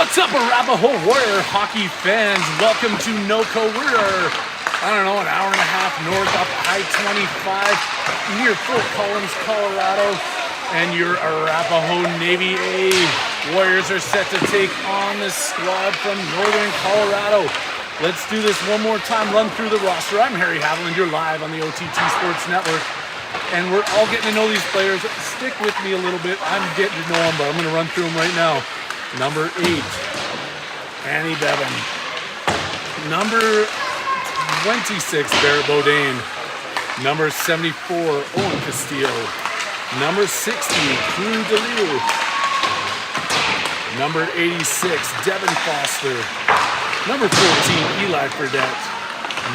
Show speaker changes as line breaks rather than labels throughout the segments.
What's up, Arapahoe Warrior hockey fans? Welcome to NOCO. We're, an hour and a half north up I-25 near Fort Collins, Colorado. And your Arapahoe Navy A Warriors are set to take on the squad from Northern Colorado. Let's do this one more time, run through the roster. I'm Harry Haviland, you're live on the OTT Sports Network. And we're all getting to know these players. Stick with me a little bit. I'm getting to know them, but I'm going to run through them right now. Number 8, Annie Bevan. Number 26, Barrett Bodine. Number 74, Owen Castillo. Number 60, Drew DeLille. Number 86, Devin Foster. Number 14, Eli Fredette.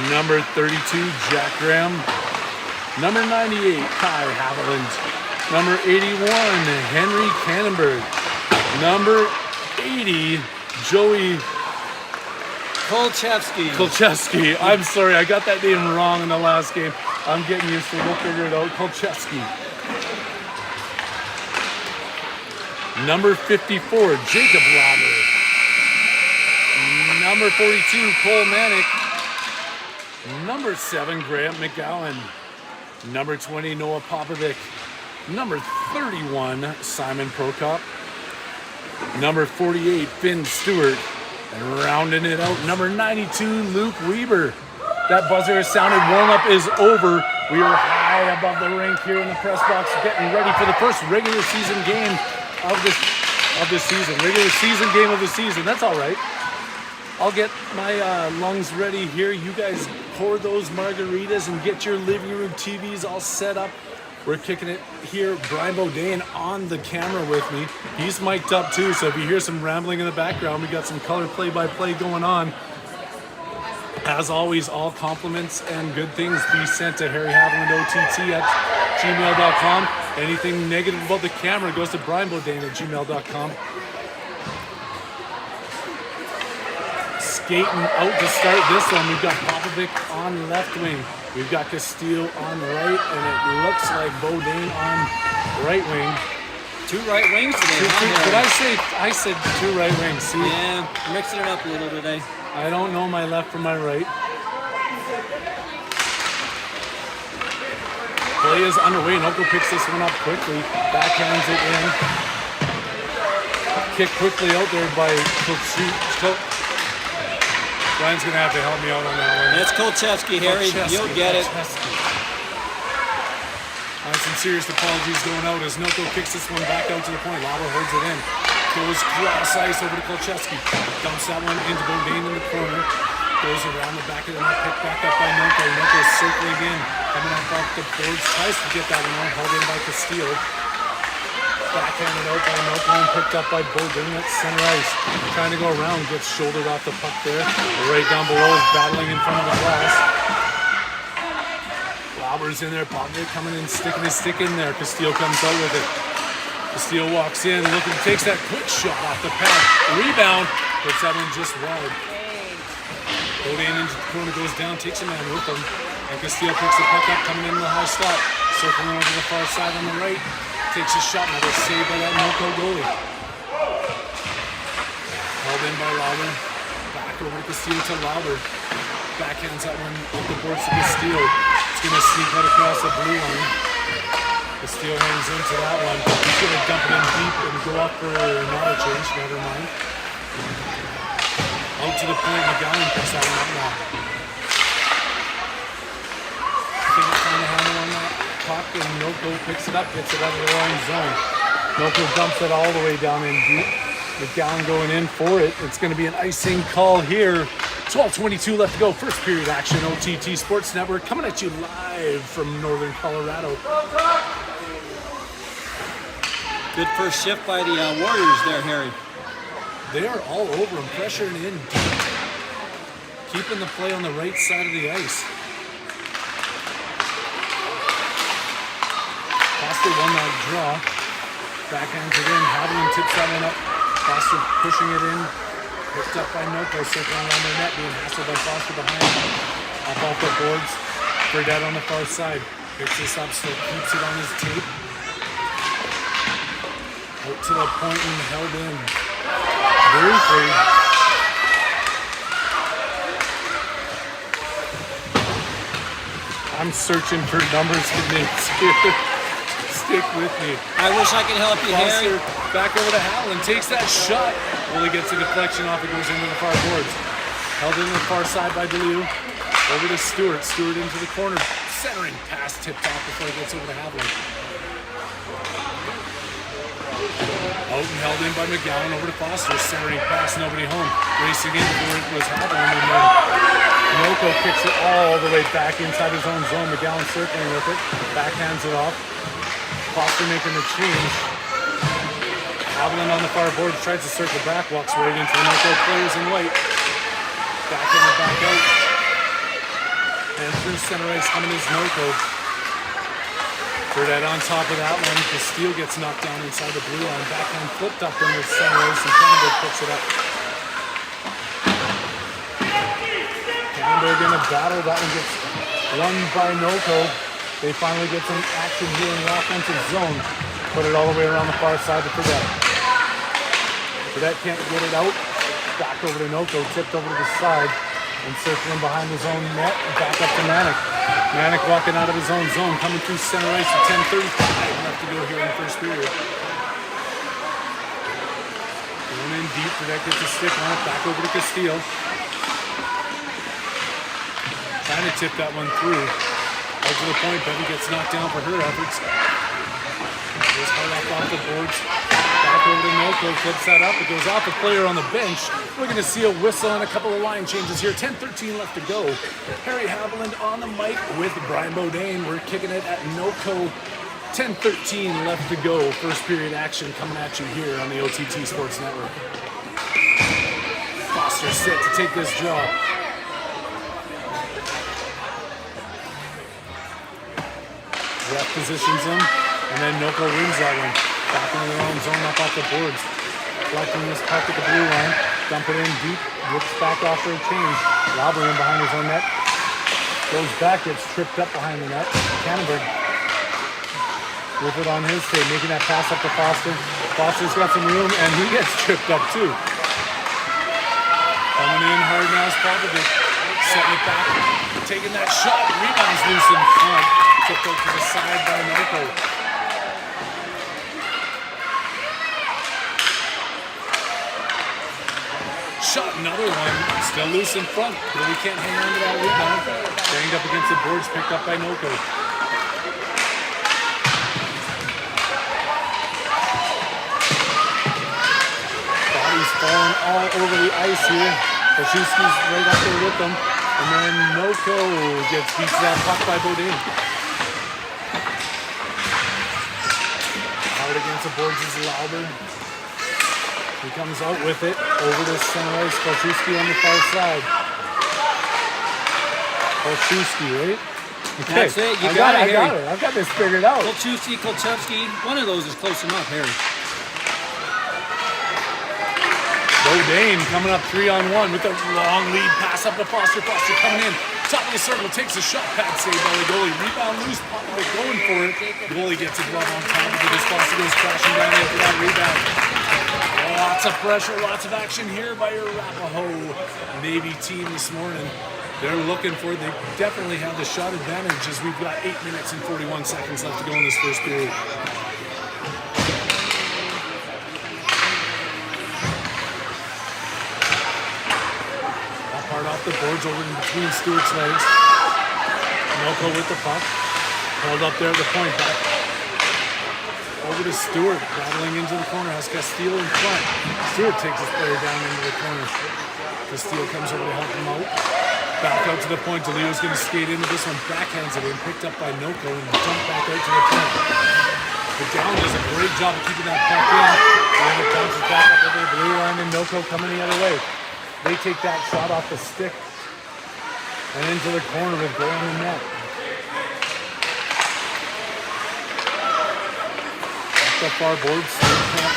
Number 32, Jack Graham. Number 98, Kai Haviland. Number 81, Henry Cannonberg. Number 80, Joey Kolchevsky. I'm sorry, I got that name wrong in the last game. I'm getting used to it. We'll figure it out. Kolchevsky. Number 54, Jacob Lauber. Number 42, Cole Manick. Number 7, Grant McGowan. Number 20, Noah Popovic. Number 31, Simon Prokop. Number 48, Finn Stewart. And rounding it out, number 92, Luke Weber. That buzzer has sounded. Warm-up is over. We are high above the rink here in the press box, getting ready for the first regular season game of this season. Regular season game of the season. That's all right. I'll get my lungs ready here. You guys pour those margaritas and get your living room TVs all set up. We're kicking it here. Brian Bodine on the camera with me. He's mic'd up too, so if you hear some rambling in the background, we got some color play-by-play going on. As always, all compliments and good things be sent to harryhavilandott@gmail.com. Anything negative about the camera goes to brianbodine@gmail.com. Skating out to start this one. We've got Popovic on left wing. We've got Castillo on right, and it looks like Bodine on right wing.
2 right wings today.
Did I said 2 right wings. See?
Yeah, mixing it up a little today.
I don't know my left from my right. Play is underway. Noko picks this one up quickly. Backhands it in. Kick quickly out there by Kolchevsky. Brian's going to have to help me out on that one.
That's Kolchevsky, Harry. You'll get it.
Some serious apologies going out as Noko kicks this one back out to the point. Lauber holds it in. Goes cross ice over to Kolchevsky. Dumps that one into Bodine in the corner. Goes around the back of the net. Picked back up by Noko. Noko circling in. Coming up off the boards. Tries to get that one on. Held in by Castillo. Backhanded out by Noko and picked up by Bodine at center ice. Trying to go around, gets shouldered off the puck there. Right down below is battling in front of the glass. Lauber's in there, Popovic coming in, sticking his stick in there. Castillo comes out with it. Castillo walks in, looking, takes that quick shot off the pad. Rebound, puts that one just wide. Bodine into the corner, goes down, takes a man with him. And Castillo picks the puck up, coming in the high slot. Circling over to the far side on the right. Takes a shot, another save by that Noko goalie. Held in by Lauber. Back over to Castillo to Lauber. Backhands that one up the boards to Castillo. It's going to sneak out across the blue line. Castillo hangs into that one. He's going to dump it in deep and go up for not a change. Never mind. Out to the point. McGowan picks that one up now. Can't find a handle on that puck, and Noko picks it up, gets it out of the wrong zone. Noko dumps it all the way down in deep. McGowan going in for it. It's going to be an icing call here. 12:22 left to go. First period action. OTT Sports Network coming at you live from Northern Colorado.
Good first shift by the Warriors there, Harry.
They are all over them, pressuring in deep. Keeping the play on the right side of the ice. Foster won that draw. Backhands it in. Haviland tips that one up. Foster pushing it in. Picked up by Noko, circling around the net, being hassled by Foster behind him. Up off the boards. Fredette on the far side. Picks this up, still keeps it on his tape. Out to the point and held in. briefly. I'm searching for numbers and names here. Stick with me.
I wish I could help you, Harry.
Foster back over to Howland. Takes that shot. Well, he gets a deflection off. It goes into the far boards. Held into the far side by DeLeo. Over to Stewart. Stewart into the corner. Centering pass tipped off before he gets over to Howland. Out and held in by McGowan. Over to Foster. Centering pass. Nobody home. Racing in before it was Howland. And then Noko kicks it all the way back inside his own zone. McGowan circling with it. Backhands it off. Foster making the change. Howland on the far board tries to circle back. Walks right into the Noko players in white. Back in and back out. And through center ice coming is Noko. Burdette on top of that one. Castile gets knocked down inside the blue line. Backhand flipped up into center ice and Canberg picks it up. Canberg in a battle. That one gets won by Noko. They finally get some action here in the offensive zone. Put it all the way around the far side to Burdette. Burdette can't get it out. Back over to Noko. Tipped over to the side. And circling behind his own net, back up to Manic. Manic walking out of his own zone, coming through center ice at 10:35 left to go here in the first period. Going in deep, Burdette gets a stick on it, back over to Castile. Trying to tip that one through. Out to the point, Betty gets knocked down for her efforts. Goes hard off the boards. Back over to Noko, flips that up. It goes off a player on the bench. We're going to see a whistle and a couple of line changes here. 10:13 left to go. Harry Haviland on the mic with Brian Bodine. We're kicking it at Noko. 10:13 left to go. First period action coming at you here on the OTT Sports Network. Foster set to take this draw. Ref positions him, and then Noko wins that one. Back into their own zone, up off the boards. Collecting this puck at the blue line. Dump it in deep. Whips back off for a change. Lobbing him behind his own net. Goes back, gets tripped up behind the net. Canberg with it on his tape, making that pass up to Foster. Foster's got some room, and he gets tripped up too. Coming in hard now is Popovic. Setting it back. Taking that shot. Rebounds loose in front. Tipped out to the side by Noko. Shot, another one, still loose in front, but we can't hang on to that rebound. Banged up against the boards, picked up by Noko. Bodies falling all over the ice here. Koszewski's right up there with them. And then Noko gets beat to that puck by Bodine. Hard against the boards is Lauber. He comes out with it, over to center ice, Koszewski on the far side. Koszewski, right? Okay.
That's it, you got it, Harry.
I've got this figured out.
Kolchevsky, one of those is close enough, Harry.
Bodine coming up 3-on-1 with a long lead pass up to Foster. Foster coming in, top of the circle, takes a shot, pad save by the goalie. Rebound loose, Popovic going for it. The goalie gets a glove on top of it as Foster goes crashing down after that rebound. Lots of pressure, lots of action here by your Arapahoe Navy team this morning. They're looking for it. They definitely have the shot advantage as we've got 8 minutes and 41 seconds left to go in this first period. That part off the boards over in between Stewart's legs. Noko with the puck. Held up there at the point. Back over to Stewart, battling into the corner, has Castile in front. Stewart takes his player down into the corner. Castile comes over to help him out. Back out to the point, DeLeo's going to skate into this one, backhands it in, picked up by Noko, and jump back out to the point. The down does a great job of keeping that puck in, and it bounces back up over the blue line, and Noko coming the other way. They take that shot off the stick, and into the corner with goal in the net. The far boards, can't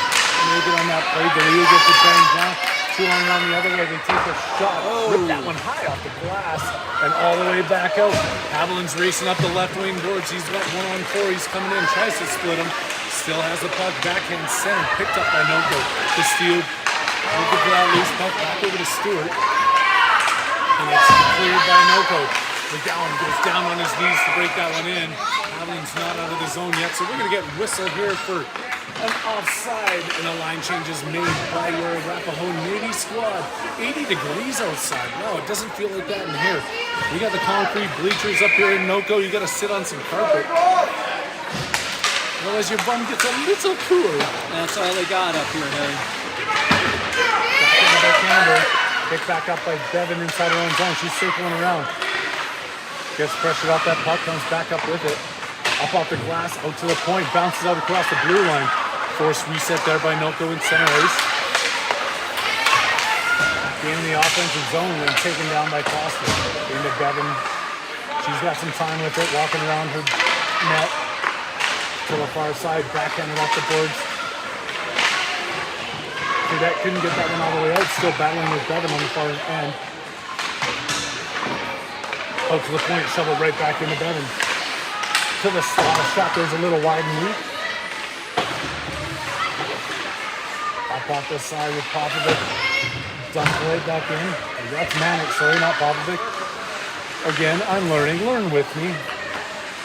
make it on that play. DeLeo gets it banged down. 2-on-1 the other way. They take a shot. Rip that one high off the glass and all the way back out. Haviland's racing up the left wing boards. He's got 1-on-4. He's coming in, tries to split him. Still has the puck. Backhand center, picked up by Noko. The steal Looking for that loose puck back over to Stewart. And it's cleared by Noko. McGowan goes down on his knees to break that one in. Haviland's not out of the zone yet, so we're going to get whistle here for an offside, and a line change is made by your Arapahoe Navy squad. 80 degrees outside. Wow, it doesn't feel like that in here. You got the concrete bleachers up here in Noko. You got to sit on some carpet. Otherwise, your bum gets a little cooler.
That's all they got up here, Harry.
Back into by Canberra. Picked back up by Devin inside her own zone. She's circling around. Gets pressured off that puck, comes back up with it. Up off the glass, out to the point, bounces out across the blue line. Forced reset there by Noko in center ice. Game in the offensive zone, then taken down by Costa. Into Devin. She's got some time with it, walking around her net to the far side, backhanded off the boards. Fredette couldn't get that one all the way out, still battling with Devin on the far end. Out to the point, shovel right back into Devin. To the shot goes a little wide and weak. Up off the side with Popovic. Dumped right back in. That's Manic, sorry, not Popovic. Again, I'm learning. Learn with me.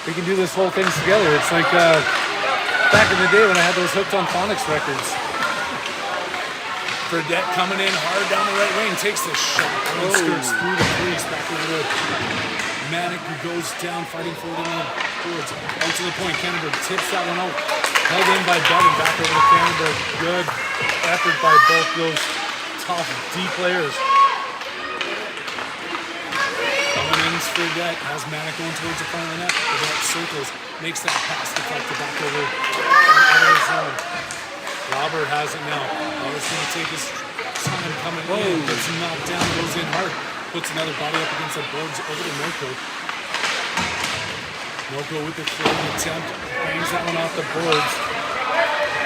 We can do this whole thing together. It's like back in the day when I had those Hooked on Phonics records. Fredette coming in hard down the right wing, takes the shot. Skirts through the crease, back over the Manic, who goes down, fighting for it in the boards. Out to the point, Canterbury tips that one out. Held in by Devin, back over to Canterbury. Good effort by both those tough D players. Coming in, Fredette has Manic going towards the front of the net. Fredette circles, makes that pass deflected back over out of the zone. Robert has it now. Robert's going to take his time coming in. Gets knocked down, goes in hard. Puts another body up against the boards over to Noko. Noko with the throwing attempt. Bangs that one off the boards.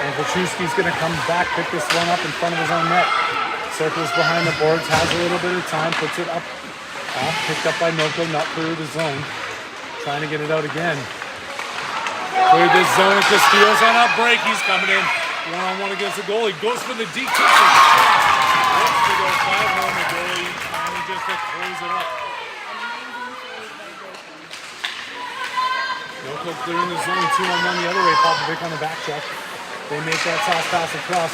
And Wachowski's going to come back, pick this one up in front of his own net. Circles behind the boards, has a little bit of time, puts it up. Off, picked up by Noko, not through the zone. Trying to get it out again. Cleared this zone, Castillo's on a break. He's coming in. One-on-one against the goalie. Goes for the deep kick. Looks to go 5-1. The goalie manages to close it up. Noko clearing the zone. 2-on-1 the other way. Popovic on the back check. They make that toss pass across.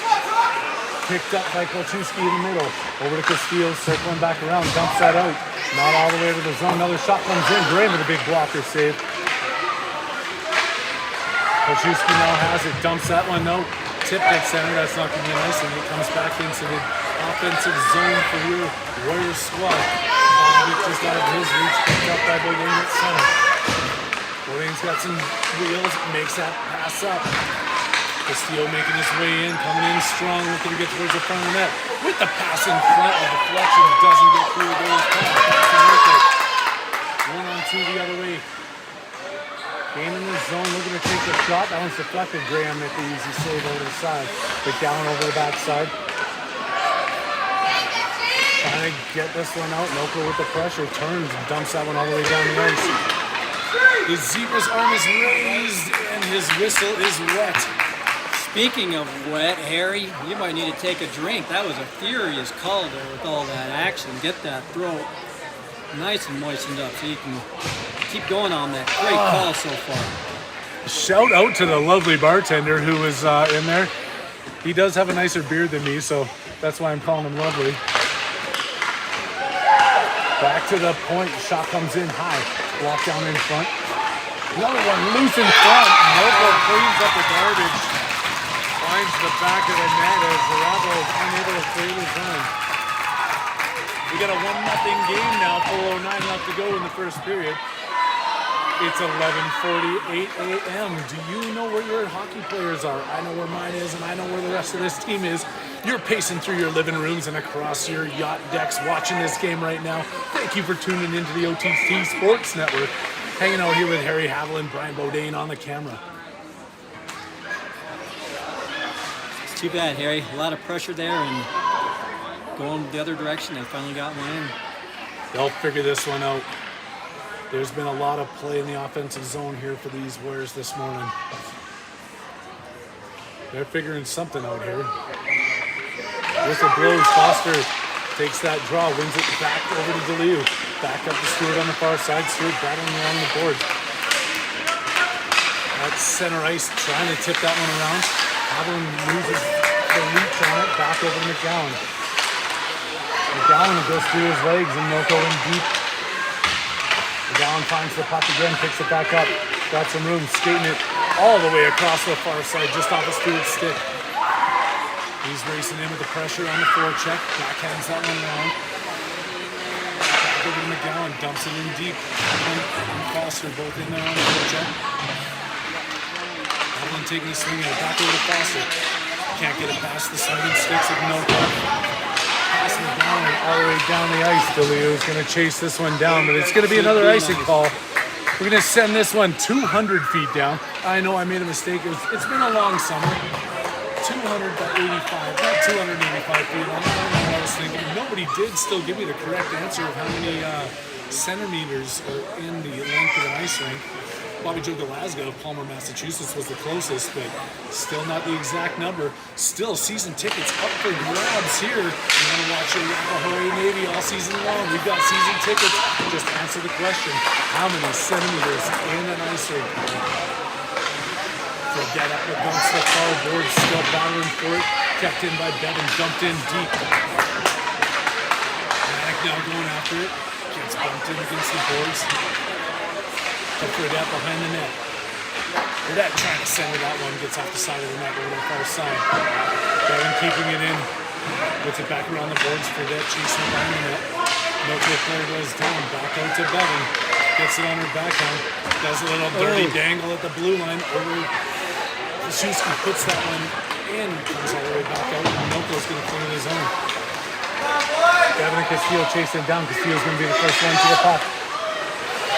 Picked up by Kolchewski in the middle. Over to Castillo. Circling back around. Dumps that out. Not all the way to the zone. Another shot comes in. Graham with a big blocker save. Kolchewski now has it. Dumps that one out. Tipped at center, that's not going to be nice, and it comes back into the offensive zone for your Warriors squad. Just out of his reach, picked up by Bourdain at center. Bourdain's got some wheels, makes that pass up. Castillo making his way in, coming in strong, looking to get towards the front of the net. With the pass in front, the deflection doesn't get through the goalie's pass. 1-on-2 the other way. Game in the zone, looking to take the shot. That one's deflected. Graham with the easy save over the side. But down over the backside. Trying to get this one out. Noko with the pressure. Turns and dumps that one all the way down the ice. The Zebra's arm is raised and his whistle is wet.
Speaking of wet, Harry, you might need to take a drink. That was a furious call there with all that action. Get that throat nice and moistened up so you can keep going on that. Great call so far.
Shout out to the lovely bartender who was in there. He does have a nicer beard than me, so that's why I'm calling him lovely. Back to the point. Shot comes in high. Walk down in front. Another one loose in front. Noko cleans up the garbage. Finds the back of the net as Arapahoe is unable to clear the zone. We got a 1-0 game now, 4:09 left to go in the first period. It's 11:48 a.m. Do you know where your hockey players are? I know where mine is, and I know where the rest of this team is. You're pacing through your living rooms and across your yacht decks watching this game right now. Thank you for tuning into the OTT Sports Network. Hanging out here with Harry Haviland, Brian Bourdain on the camera.
It's too bad, Harry. A lot of pressure there and going the other direction. They finally got one in.
They'll figure this one out. There's been a lot of play in the offensive zone here for these Warriors this morning. They're figuring something out here. Whistle blows. Foster takes that draw, wins it back over to DeLeo. Back up to Stewart on the far side. Stewart battling along the board. At center ice, trying to tip that one around. Haviland loses the reach on it. Back over to McGowan. McGowan goes through his legs and Milko in deep. McGowan finds the puck again, picks it back up. Got some room, skating it all the way across the far side, just off of Stewart's stick. He's racing in with the pressure on the forecheck. Backhands that one around. Back over to McGowan, dumps it in deep. And Foster both in there on the forecheck. Haviland taking a swing at it. Back over to Foster. Can't get it past the swinging sticks of Milko. Passing it down and all the way down the ice. DeLeo's going to chase this one down, but it's going to be another icing call. We're going to send this one 200 feet down. I know I made a mistake. It's been a long summer. 200 by 85, not 285 feet. I don't know what I was thinking. Nobody did still give me the correct answer of how many centimeters are in the length of an ice rink. Bobby Joe Glasgow of Palmer, Massachusetts was the closest, but still not the exact number. Still, season tickets up for grabs here. You want to watch your Arapahoe Navy all season long. We've got season tickets. Just answer the question, how many centimeters in an ice rink? So get up against the far board, still battling for it. Kept in by Bevan, dumped in deep. Manic now going after it. Gets bumped in against the boards. Fredette behind the net. Fredette trying to center that one, gets off the side of the net over the far side. Bevan keeping it in, puts it back around the boards. Fredette chasing it behind the net. Milko player goes down, back out to Bevan. Gets it on her backhand. Does a little dirty dangle at the blue line over. Krzyzewski puts that one in, comes all the way back out, and Milko's going to clean his own. Bevan and Castillo chasing down. Castillo's going to be the first one to the puck.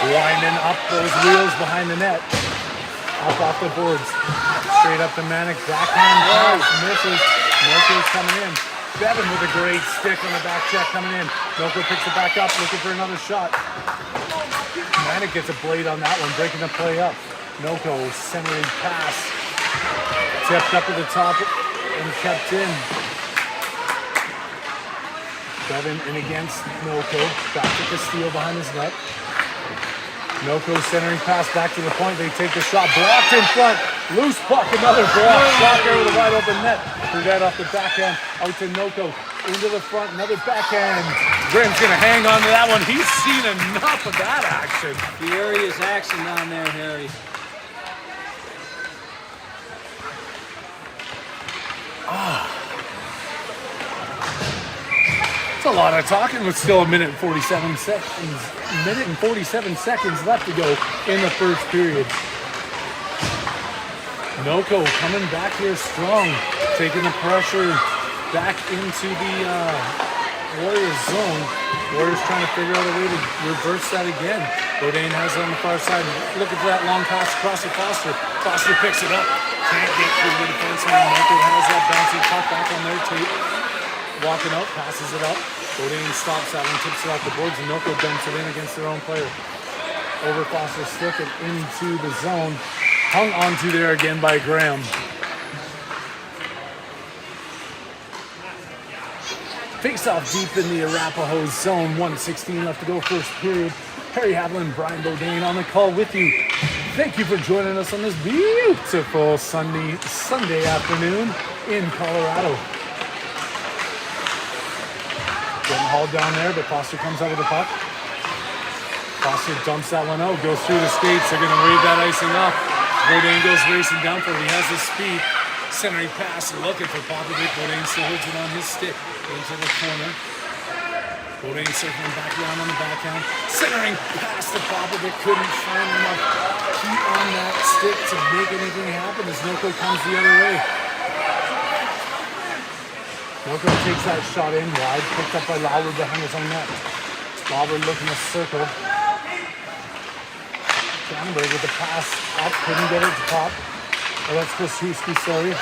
Winding up those wheels behind the net. Up off the boards. Straight up to Manic. Backhand pass. Misses. Milko's coming in. Bevan with a great stick on the back check coming in. Milko picks it back up, looking for another shot. Manic gets a blade on that one, breaking the play up. Milko centering pass. Tipped up at the top and kept in. Bevan in against Milko. Back to Castillo behind his net. Milko centering pass back to the point. They take the shot. Blocked in front. Loose puck. Another block. Shot there with a wide open net. Forget off the backhand. Out to Milko. Into the front. Another backhand. Graham's going to hang on to that one. He's seen enough of that action.
Furious action down there, Harry.
It's a lot of talking with still a minute and 47 seconds. Minute and 47 seconds left to go in the first period. Milko coming back here strong, taking the pressure back into the Warriors zone. Warriors trying to figure out a way to reverse that again. Bourdain has it on the far side. Looking for that long pass across to Foster. Foster picks it up. Can't get through the defenseman. Milko has that bouncing puck back on their tape. Walking up, passes it up. Bourdain stops that one, tips it off the boards, and Milko dumps it in against their own player. Over Foster's stick and into the zone. Hung onto there again by Graham. Face off deep in the Arapahoe zone. 1:16 left to go first period. Harry Haviland, Brian Bourdain on the call with you. Thank you for joining us on this beautiful Sunday afternoon in Colorado. Getting hauled down there, but Foster comes out with the puck. Foster dumps that one out, goes through the skates. They're going to wave that icing off. Bourdain goes racing down for it. He has the speed. Centering pass, looking for Popovic. Bourdain still holds it on his stick. Into the corner. Bourdain circling back around on the backhand. Centering pass to Popovic. Couldn't find enough heat on that stick to make anything happen as Milko comes the other way. Milko takes that shot in wide, picked up by Lauer behind his own net. Lauer looking to circle. Sandberg with the pass up, couldn't get it to pop. Oh, that's Krzyzewski, sorry.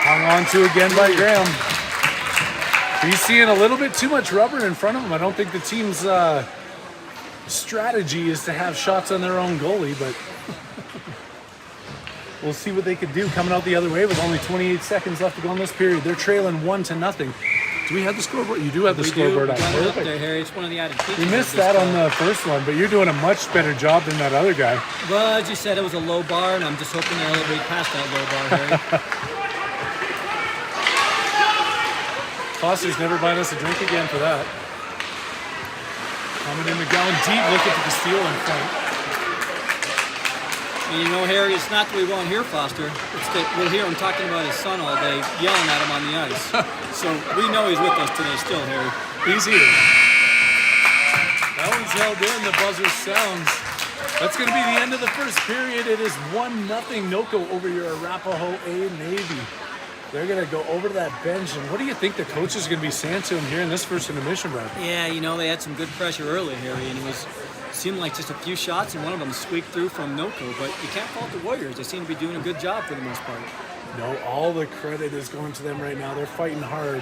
Hung on to again by Graham. He's seeing a little bit too much rubber in front of him. I don't think the team's strategy is to have shots on their own goalie, but we'll see what they could do coming out the other way with only 28 seconds left to go in this period. They're trailing 1-0. Do we have the scoreboard? You do have the scoreboard
We
up.
got it up
Perfect.
there, Harry. It's one of the added features.
We missed
of this
that on
car.
the first one, but you're doing a much better job than that other guy.
Well, as you said, it was a low bar, and I'm just hoping to elevate past that low bar, Harry.
Foster's never buying us a drink again for that. Coming in McGowan deep, look at the Castillo in front.
And you know, Harry, it's not that we won't hear Foster. It's that we'll hear him talking about his son all day, yelling at him on the ice. So we know he's with us today still, Harry.
He's here. That one's held in, the buzzer sounds. That's going to be the end of the first period. It is 1-0 NOCO over your Arapahoe Navy. They're going to go over to that bench, and what do you think the coach is going to be saying to him here in this first intermission, Brad?
Yeah, you know, they had some good pressure early, Harry, and it seemed like just a few shots, and one of them squeaked through from NOCO, but you can't fault the Warriors. They seem to be doing a good job for the most part.
No, all the credit is going to them right now. They're fighting hard.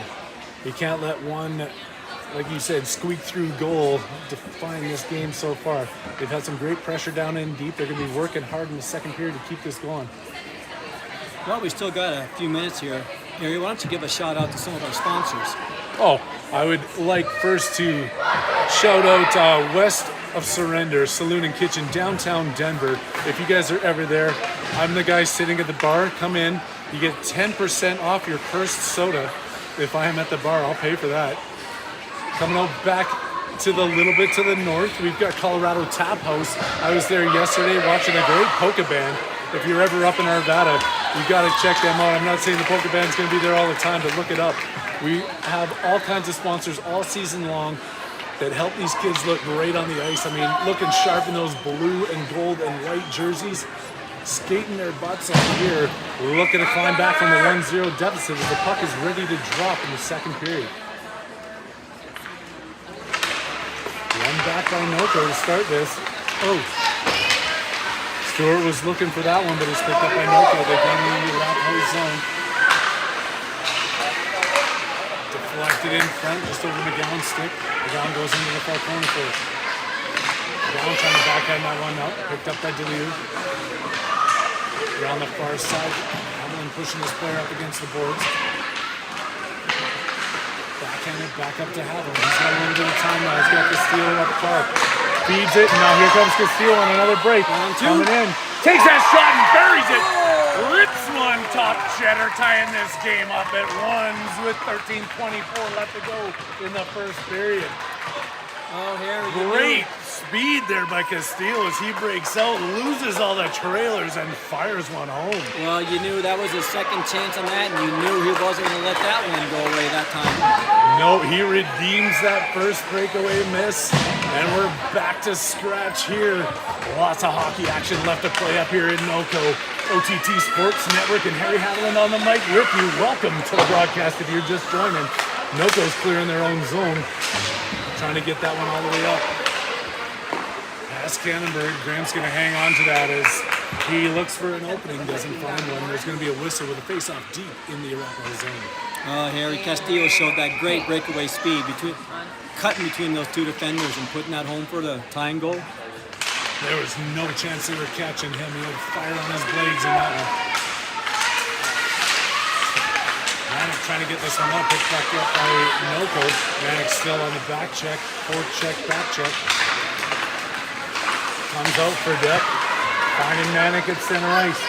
You can't let one, like you said, squeak through goal define this game so far. They've had some great pressure down in deep. They're going to be working hard in the second period to keep this going.
Well, we still got a few minutes here. Harry, why don't you give a shout out to some of our sponsors?
Oh, I would like first to shout out West of Surrender Saloon and Kitchen, downtown Denver. If you guys are ever there, I'm the guy sitting at the bar. Come in. You get 10% off your first soda. If I am at the bar, I'll pay for that. Coming out back to the little bit to the north, we've got Colorado Tap House. I was there yesterday watching a great polka band. If you're ever up in Arvada, you got to check them out. I'm not saying the polka band's going to be there all the time, but look it up. We have all kinds of sponsors all season long that help these kids look great on the ice. I mean, looking sharp in those blue and gold and white jerseys, skating their butts on here, looking to climb back from the 1-0 deficit as the puck is ready to drop in the second period. One back by NOCO to start this. Oh, Stewart was looking for that one, but it's picked up by NOCO. They came into the Arapahoe zone. Deflected in front, just over McGowan's stick. McGowan goes into the far corner for it. McGowan trying to backhand that one out. Picked up by DeLieu. Around the far side. Hamlin pushing his player up against the boards. Backhanded back up to Haviland. He's got a little bit of time now. He's got Castillo up top. Feeds it, and now here comes Castillo on another break. Coming in. Takes that shot and buries it. Rips one top cheddar, tying this game up at ones with 13:24 left to go in the first period.
Oh, Harry.
Great speed there by Castillo as he breaks out, loses all the trailers, and fires one home.
Well, you knew that was his second chance on that, and you knew he wasn't going to let that one go away that time.
No, he redeems that first breakaway miss, and we're back to scratch here. Lots of hockey action left to play up here in NOCO. OTT Sports Network and Harry Haviland on the mic with you. Welcome to the broadcast if you're just joining. NOCO's clearing their own zone. Trying to get that one all the way up. Past Cannonberg. Graham's going to hang on to that as he looks for an opening, doesn't find one. There's going to be a whistle with a face-off deep in the Arapahoe zone.
Harry Castillo showed that great breakaway speed, cutting between those two defenders and putting that home for the tying goal.
There was no chance they were catching him. He had fire on his blades in that one. Manic trying to get this one up, picked back up by NOCO. Manic still on the back check, back check. Comes out for depth, finding Manic at center ice.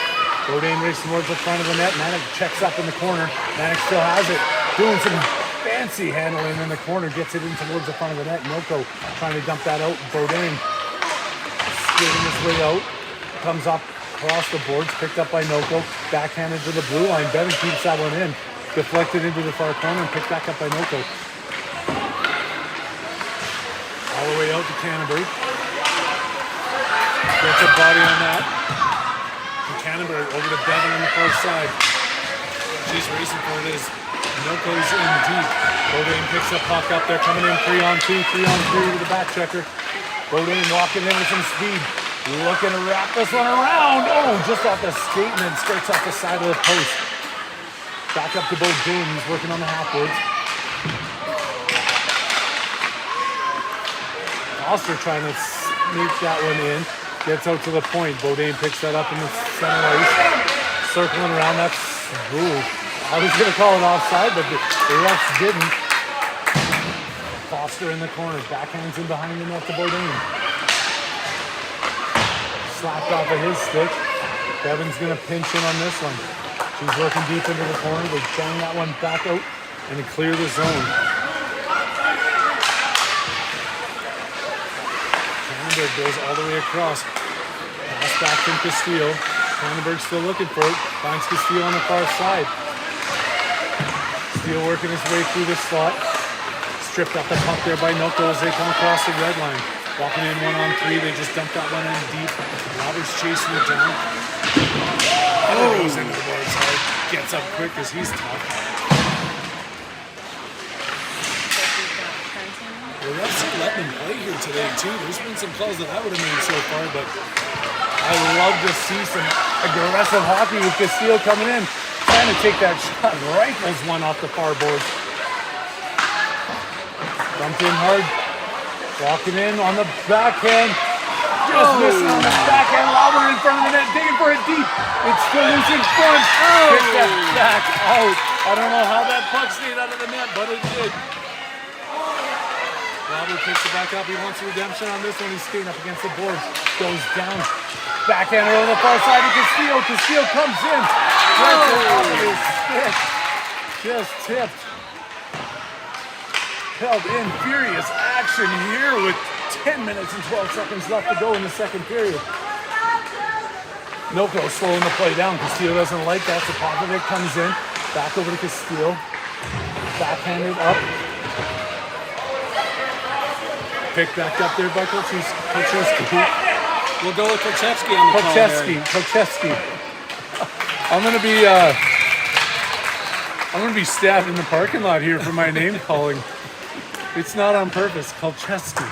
Bodain races towards the front of the net. Manic checks up in the corner. Manic still has it, doing some fancy handling in the corner, gets it in towards the front of the net. NOCO trying to dump that out. Bodain skating his way out, comes up across the boards, picked up by NOCO, backhanded to the blue line. Bevan keeps that one in. Deflected into the far corner and picked back up by NOCO. All the way out to Cannonberg. Gets a body on that. And Cannonberg over to Bevan on the far side. She's racing for it as NOCO's in deep. Bodain picks up puck up there, coming in 3-on-2 to the back checker. Bodain walking in with some speed. Looking to wrap this one around. Oh, just off the skate and then straight off the side of the post. Back up to Bodain. He's working on the half-boards. Foster trying to sneak that one in. Gets out to the point. Bodain picks that up in the center ice. circling around. That's, ooh, I was going to call it offside, but the refs didn't. Foster in the corner, backhands in behind the net to Bourdain. Slapped off of his stick. Bevan's going to pinch in on this one. She's working deep into the corner. They bang that one back out and they clear the zone. Cannonberg goes all the way across. Pass back from Castillo. Cannonberg's still looking for it. Finds Castillo on the far side. Castillo working his way through the slot. Stripped up the puck there by Noko as they come across the red line. Walking in 1-on-3. They just dumped that one in deep. Roberts chasing it down. Oh, goes into the boards hard. Gets up quick because he's tough. Well, refs are letting him play here today too. There's been some calls that I would have made so far, but I love to see some aggressive hockey with Castillo coming in, trying to take that shot. Rifles one off the far boards. Dumped in hard. Walking in on the backhand. Just missing on the backhand. Lauber in front of the net, digging for it deep. It's still loose in front. Kick that back out. I don't know how that puck stayed out of the net, but it did. Lauber picks it back up. He wants redemption on this one. He's skating up against the boards. Goes down. Backhander on the far side to Castillo. Castillo comes in. Right off of his stick. Just tipped. Held in furious action here with 10 minutes and 12 seconds left to go in the second period. Noko slowing the play down. Castillo doesn't like that, so Popovic comes in. Back over to Castillo. Backhanded up. Picked back up there by Kolcheski.
We'll go with Kolcheski on the call there.
Kolcheski. I'm gonna be stabbed in the parking lot here for my name calling. It's not on purpose. Kolcheski.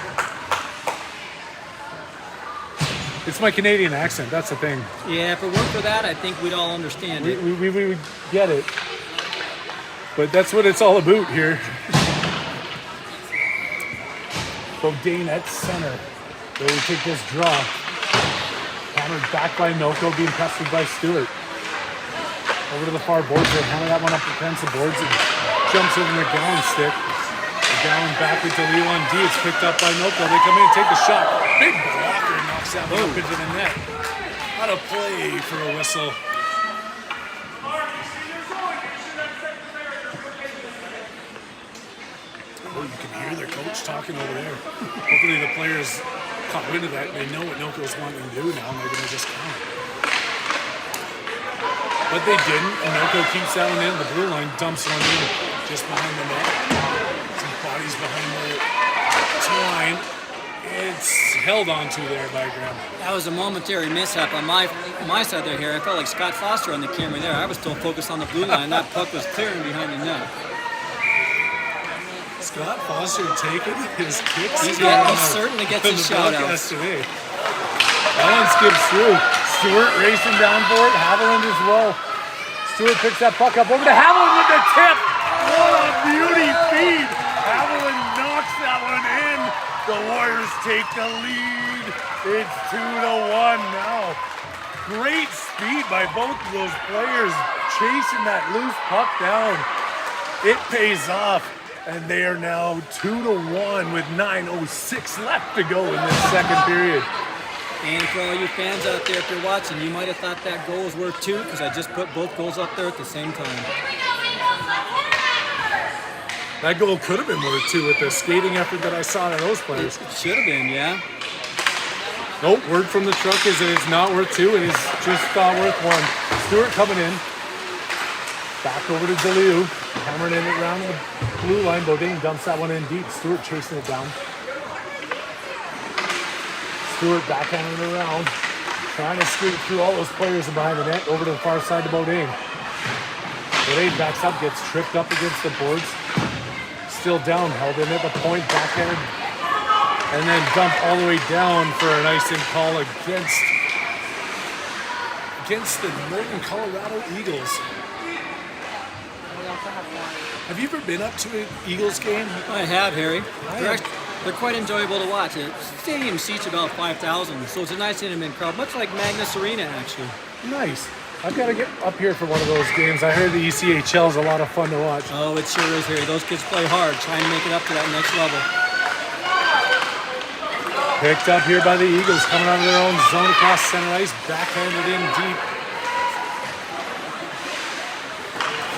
It's my Canadian accent. That's the thing.
Yeah, if it weren't for that, I think we'd all understand it.
We would get it. But that's what it's all about here. Bourdain at center. They will take this draw. Hammered back by Noko, being pestered by Stewart. Over to the far boards. They hammer that one up against the boards and jumps over the McGowan stick. McGowan back with DeLeo on D. It's picked up by Noko. They come in and take the shot. Big blocker knocks that one up into the net. Out of play for a whistle. Oh, you can hear their coach talking over there. Hopefully the players caught wind of that and they know what Noko's wanting to do now and they're going to just count. But they didn't, and Noko keeps that one in. The blue line dumps one in just behind the net. Some bodies behind the line. It's held onto there by Graham.
That was a momentary mishap on my side there here. I felt like Scott Foster on the camera there. I was still focused on the blue line. That puck was clearing behind the net.
Scott Foster taking his kicks.
He certainly gets his shout out.
Today. That one skips through. Stewart racing down for it. Haviland as well. Stewart picks that puck up over to Haviland with the tip. What a beauty feed. Haviland knocks that one in. The Warriors take the lead. It's 2-1 now. Great speed by both of those players chasing that loose puck down. It pays off. And they are now 2-1 with 9:06 left to go in this second period.
And for all you fans out there, if you're watching, you might have thought that goal was worth 2 because I just put both goals up there at the same time.
That goal could have been worth 2 with the skating effort that I saw out of those players.
It should have been, yeah.
Nope, word from the truck is that it's not worth 2. It is just worth 1. Stewart coming in. Back over to DeLeo. Hammering in it around the blue line. Bourdain dumps that one in deep. Stewart chasing it down. Stewart backhanding it around. Trying to skate through all those players behind the net. Over to the far side to Bourdain. Bourdain backs up, gets tripped up against the boards. Still down, held in at the point, backhanded. And then dumped all the way down for an icing call against the Northern Colorado Eagles. Have you ever been up to an Eagles game?
I have, Harry. They're quite enjoyable to watch. The stadium seats about 5,000, so it's a nice intimate crowd, much like Magnus Arena, actually.
Nice. I've got to get up here for one of those games. I heard the ECHL is a lot of fun to watch.
Oh, it sure is, Harry. Those kids play hard, trying to make it up to that next level.
Picked up here by the Eagles, coming out of their own zone across center ice, backhanded in deep.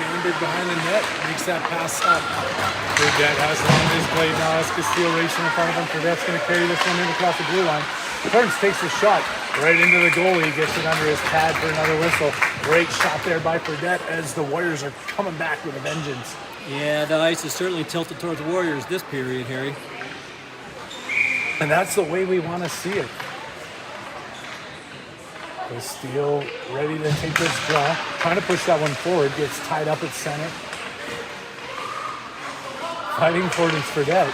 Cambered behind the net, makes that pass up. Burdette has it on his blade now as Castillo racing in front of him. Burdette's going to carry this one in across the blue line. Turns, takes the shot right into the goalie, gets it under his pad for another whistle. Great shot there by Burdette as the Warriors are coming back with a vengeance.
Yeah, the ice is certainly tilted towards the Warriors this period, Harry.
And that's the way we want to see it. Castillo ready to take this draw, trying to push that one forward, gets tied up at center. Fighting for it is Burdette.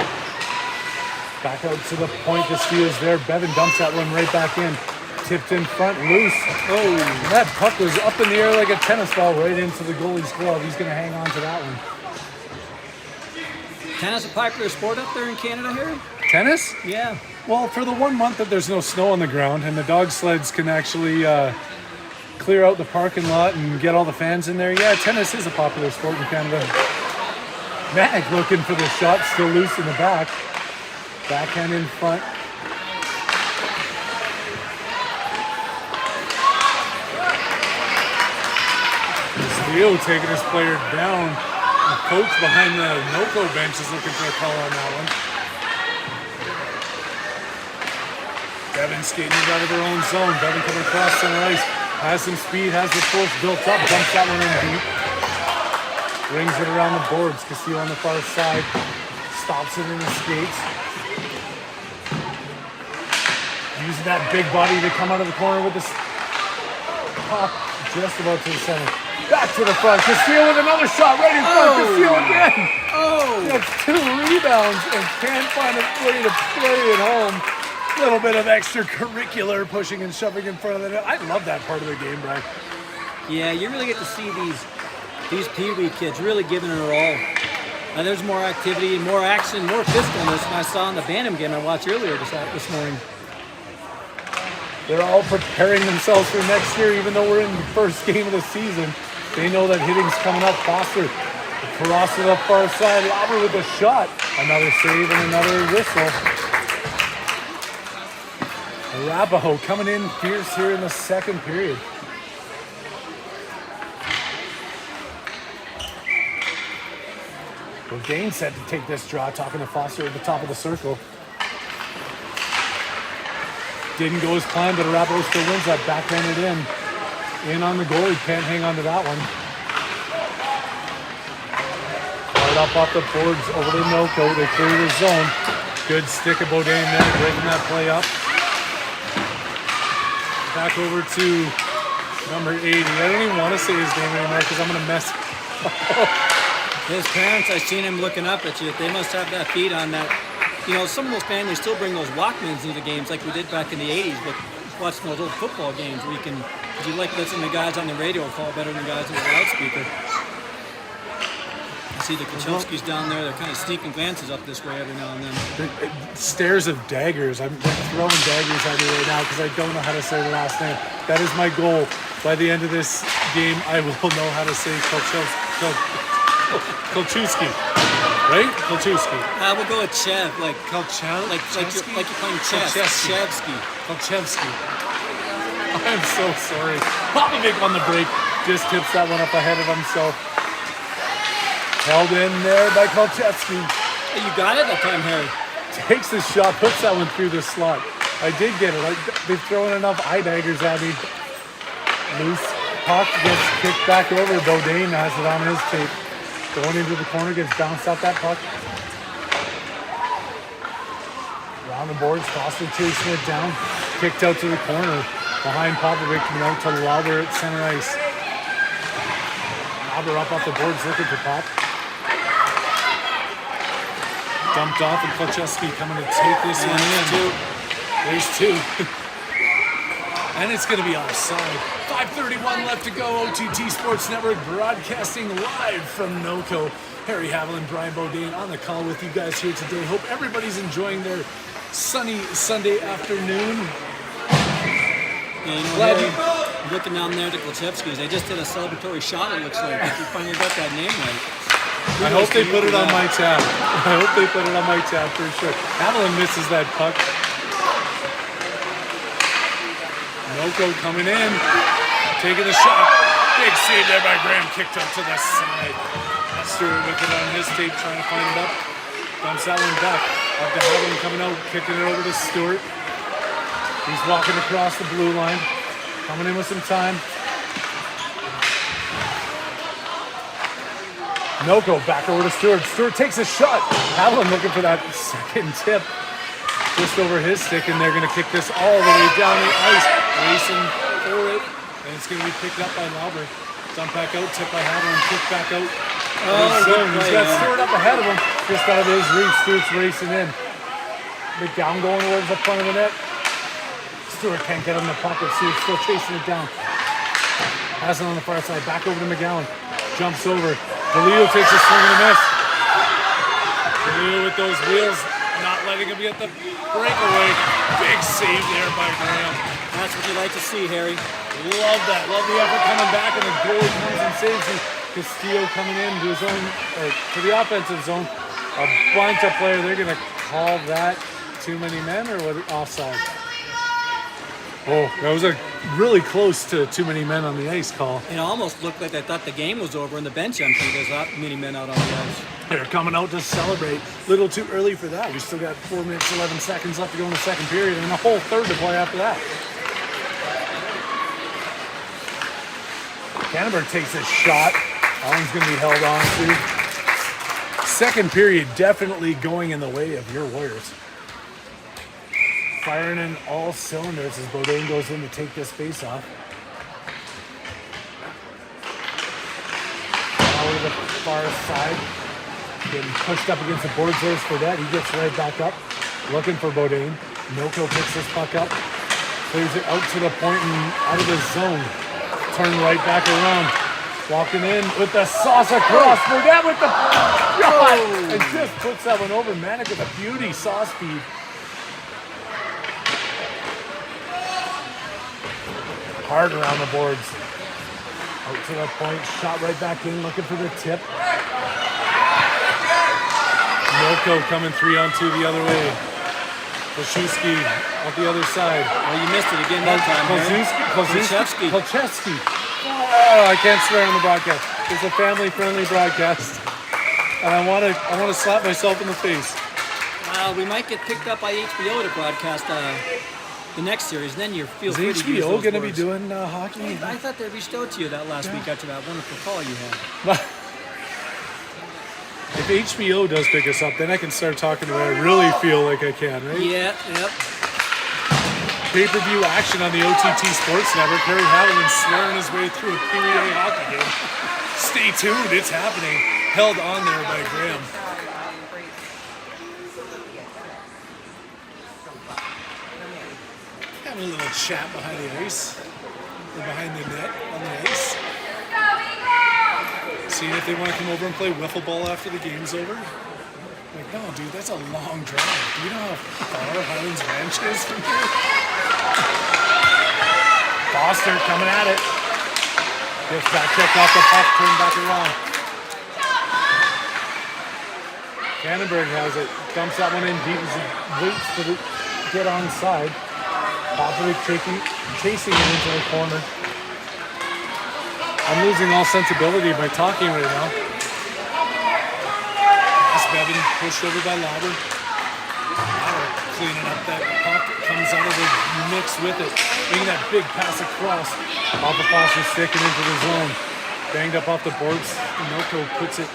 Back out to the point, Castillo's there. Bevan dumps that one right back in. Tipped in front, loose. Oh, that puck was up in the air like a tennis ball right into the goalie's glove. He's going to hang on to that one.
Tennis a popular sport up there in Canada, Harry?
Tennis?
Yeah.
Well, for the 1 month that there's no snow on the ground and the dog sleds can actually clear out the parking lot and get all the fans in there, yeah, tennis is a popular sport in Canada. Mag looking for the shot, still loose in the back. Backhand in front. Castillo taking his player down. The coach behind the NOCO bench is looking for a call on that one. Bevan skating out of their own zone. Bevan coming across center ice. Has some speed, has the force built up. Dumps that one in deep. Brings it around the boards. Castillo on the far side. Stops it in his skates. Using that big body to come out of the corner with this puck just about to the center. Back to the front. Castillo with another shot right in front. Castillo again.
Oh!
Gets 2 rebounds and can't find a way to play it home. Little bit of extracurricular pushing and shoving in front of the net. I love that part of the game, Brian.
Yeah, you really get to see these Pee Wee kids really giving it all. And there's more activity, more action, more physicalness than I saw in the Bantam game I watched earlier this morning.
They're all preparing themselves for next year, even though we're in the first game of the season. They know that hitting's coming up. Foster across to the far side. Lauber with a shot. Another save and another whistle. Arapahoe coming in fierce here in the second period. Bourdain set to take this draw, talking to Foster at the top of the circle. Didn't go as planned, but Arapahoe still wins that. Backhanded in on the goalie. Can't hang on to that one. Hard up off the boards over to Noco. They clear the zone. Good stick of Bourdain there, breaking that play up. Back over to number 80. I don't even want to say his name anymore because I'm going to mess up.
His parents, I seen him looking up at you. They must have that feed on that. You know, some of those families still bring those Walkmans into games like we did back in the 80s, but watching those old football games where you like listening to guys on the radio call better than guys on the loudspeaker. I see the Kachowskis down there. They're kind of sneaking glances up this way every now and then.
Stares of daggers. I'm throwing daggers at you right now because I don't know how to say the last name. That is my goal. By the end of this game, I will know how to say Kolchewski. Right? Kolchewski.
We'll go with Chev, like
Kolchev?
like you're playing chess.
Kolchewski. I'm so sorry. Popovic on the break. Just tips that one up ahead of himself. Held in there by Kolchewski.
Hey, you got it that time, Harry.
Takes the shot, puts that one through the slot. I did get it. They've thrown enough eye daggers at me. Loose puck gets kicked back over. Bourdain has it on his tape. Going into the corner, gets bounced out that puck. Around the boards, Foster chasing it down. Kicked out to the corner. Behind Popovic, coming out to Lauber at center ice. Lauber up off the boards looking for Pop. Dumped off, and Kolchewski coming to take this one in. There's 2. And it's going to be offside. 5:31 left to go. OTT Sports Network broadcasting live from NOCO. Harry Haviland, Brian Bourdain on the call with you guys here today. Hope everybody's enjoying their sunny Sunday afternoon.
Yeah, Looking down there to Kolchevsky's, they just did a celebratory shot, it looks like. If you finally got that name right.
I hope they put it on my tab. I hope they put it on my tab for sure. Haviland misses that puck. Noko coming in, taking the shot. Big save there by Graham, kicked up to the side. Stewart with it on his tape, trying to find it up. Dumps that one back. Up to Haviland coming out, kicking it over to Stewart. He's walking across the blue line. Coming in with some time. Noko back over to Stewart. Stewart takes a shot. Haviland looking for that second tip. Just over his stick, and they're going to kick this all the way down the ice. Racing for it, and it's going to be picked up by Lauber. Dump back out, tip by Haviland, kick back out. He's got Stewart up ahead of him. Just out of his reach, Stewart's racing in. McGowan going towards the front of the net. Stewart can't get on the puck, but Stewart's still chasing it down. Has it on the far side, back over to McGowan. Jumps over. DeLeo takes a swing and a miss. DeLeo with those wheels, not letting him get the breakaway. Big save there by Graham.
That's what you like to see, Harry.
Love that. Love the effort coming back, and the goalie comes and saves him. Castillo coming in to his own, or to the offensive zone. A bunch of players. They're going to call that too many men or what? Offside. Oh, that was a really close to too many men on the ice call.
It almost looked like I thought the game was over and the bench empty. There's not many men out on the ice.
They're coming out to celebrate. Little too early for that. We still got 4 minutes, 11 seconds left to go in the second period, and a whole third to play after that. Canterbury takes a shot. That one's going to be held on to. Second period definitely going in the way of your Warriors. Firing in all cylinders as Beaudin goes in to take this face off. Over the far side. Getting pushed up against the boards there for that. He gets right back up. Looking for Beaudin. Noko picks this puck up. Clears it out to the point and out of the zone. Turn right back around. Walking in with the sauce across. Burdett with the shot. And just puts that one over. Manic with a beauty sauce feed. Hard around the boards. Out to the point. Shot right back in. Looking for the tip. Noko coming 3-on-2 the other way. Kolchevsky on the other side.
Well, you missed it again that time,
Kolchevsky. Oh, I can't swear on the broadcast. It's a family-friendly broadcast, and I want to slap myself in the face.
We might get picked up by HBO to broadcast the next series, and then you feel free to use
HBO
those
going to be
words.
doing hockey?
I thought they reached out to you that last week after that wonderful call you had.
If HBO does pick us up, then I can start talking where I really feel like I can, right?
Yeah, yep.
Pay-per-view action on the OTT Sports Network. Harry Haviland swearing his way through a PWA hockey game. Stay tuned, it's happening. Held on there by Graham. Having a little chat behind the ice. Or behind the net on the ice. Seeing if they want to come over and play wiffle ball after the game's over. Like, no, dude, that's a long drive. Do you know how far Highlands Ranch is from here? Foster coming at it. Gets that kick off the puck, turned back around. Cannonberg has it. Dumps that one in deep as he waits to get onside. Popovic chasing it into the corner. I'm losing all sensibility by talking right now. Pass Bevan pushed over by Lauber. Lauber cleaning up that puck. Comes out of the mix with it. Making that big pass across. Off the Foster's stick and into the zone. Banged up off the boards. Noko puts it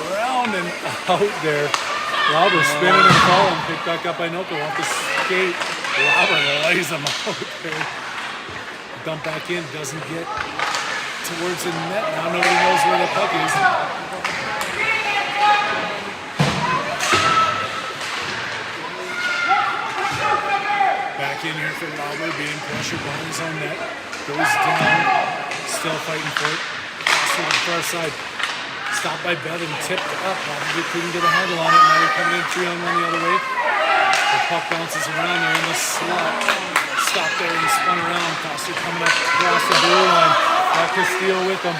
around and out there. Lauber spinning and falling. Picked back up by Noko off the skate. Lauber lays him out there. Dump back in, doesn't get towards the net. Now nobody knows where the puck is. Back in here for Lauber, being pressured behind his own net. Goes down, still fighting for it. Pass to the far side. Stopped by Bevan, tipped up. Probably couldn't get a handle on it. Now they're coming in 3-on-1 the other way. The puck bounces around there in the slot. Stop there and spun spun around. Foster coming up across the blue line. Got Castillo with him.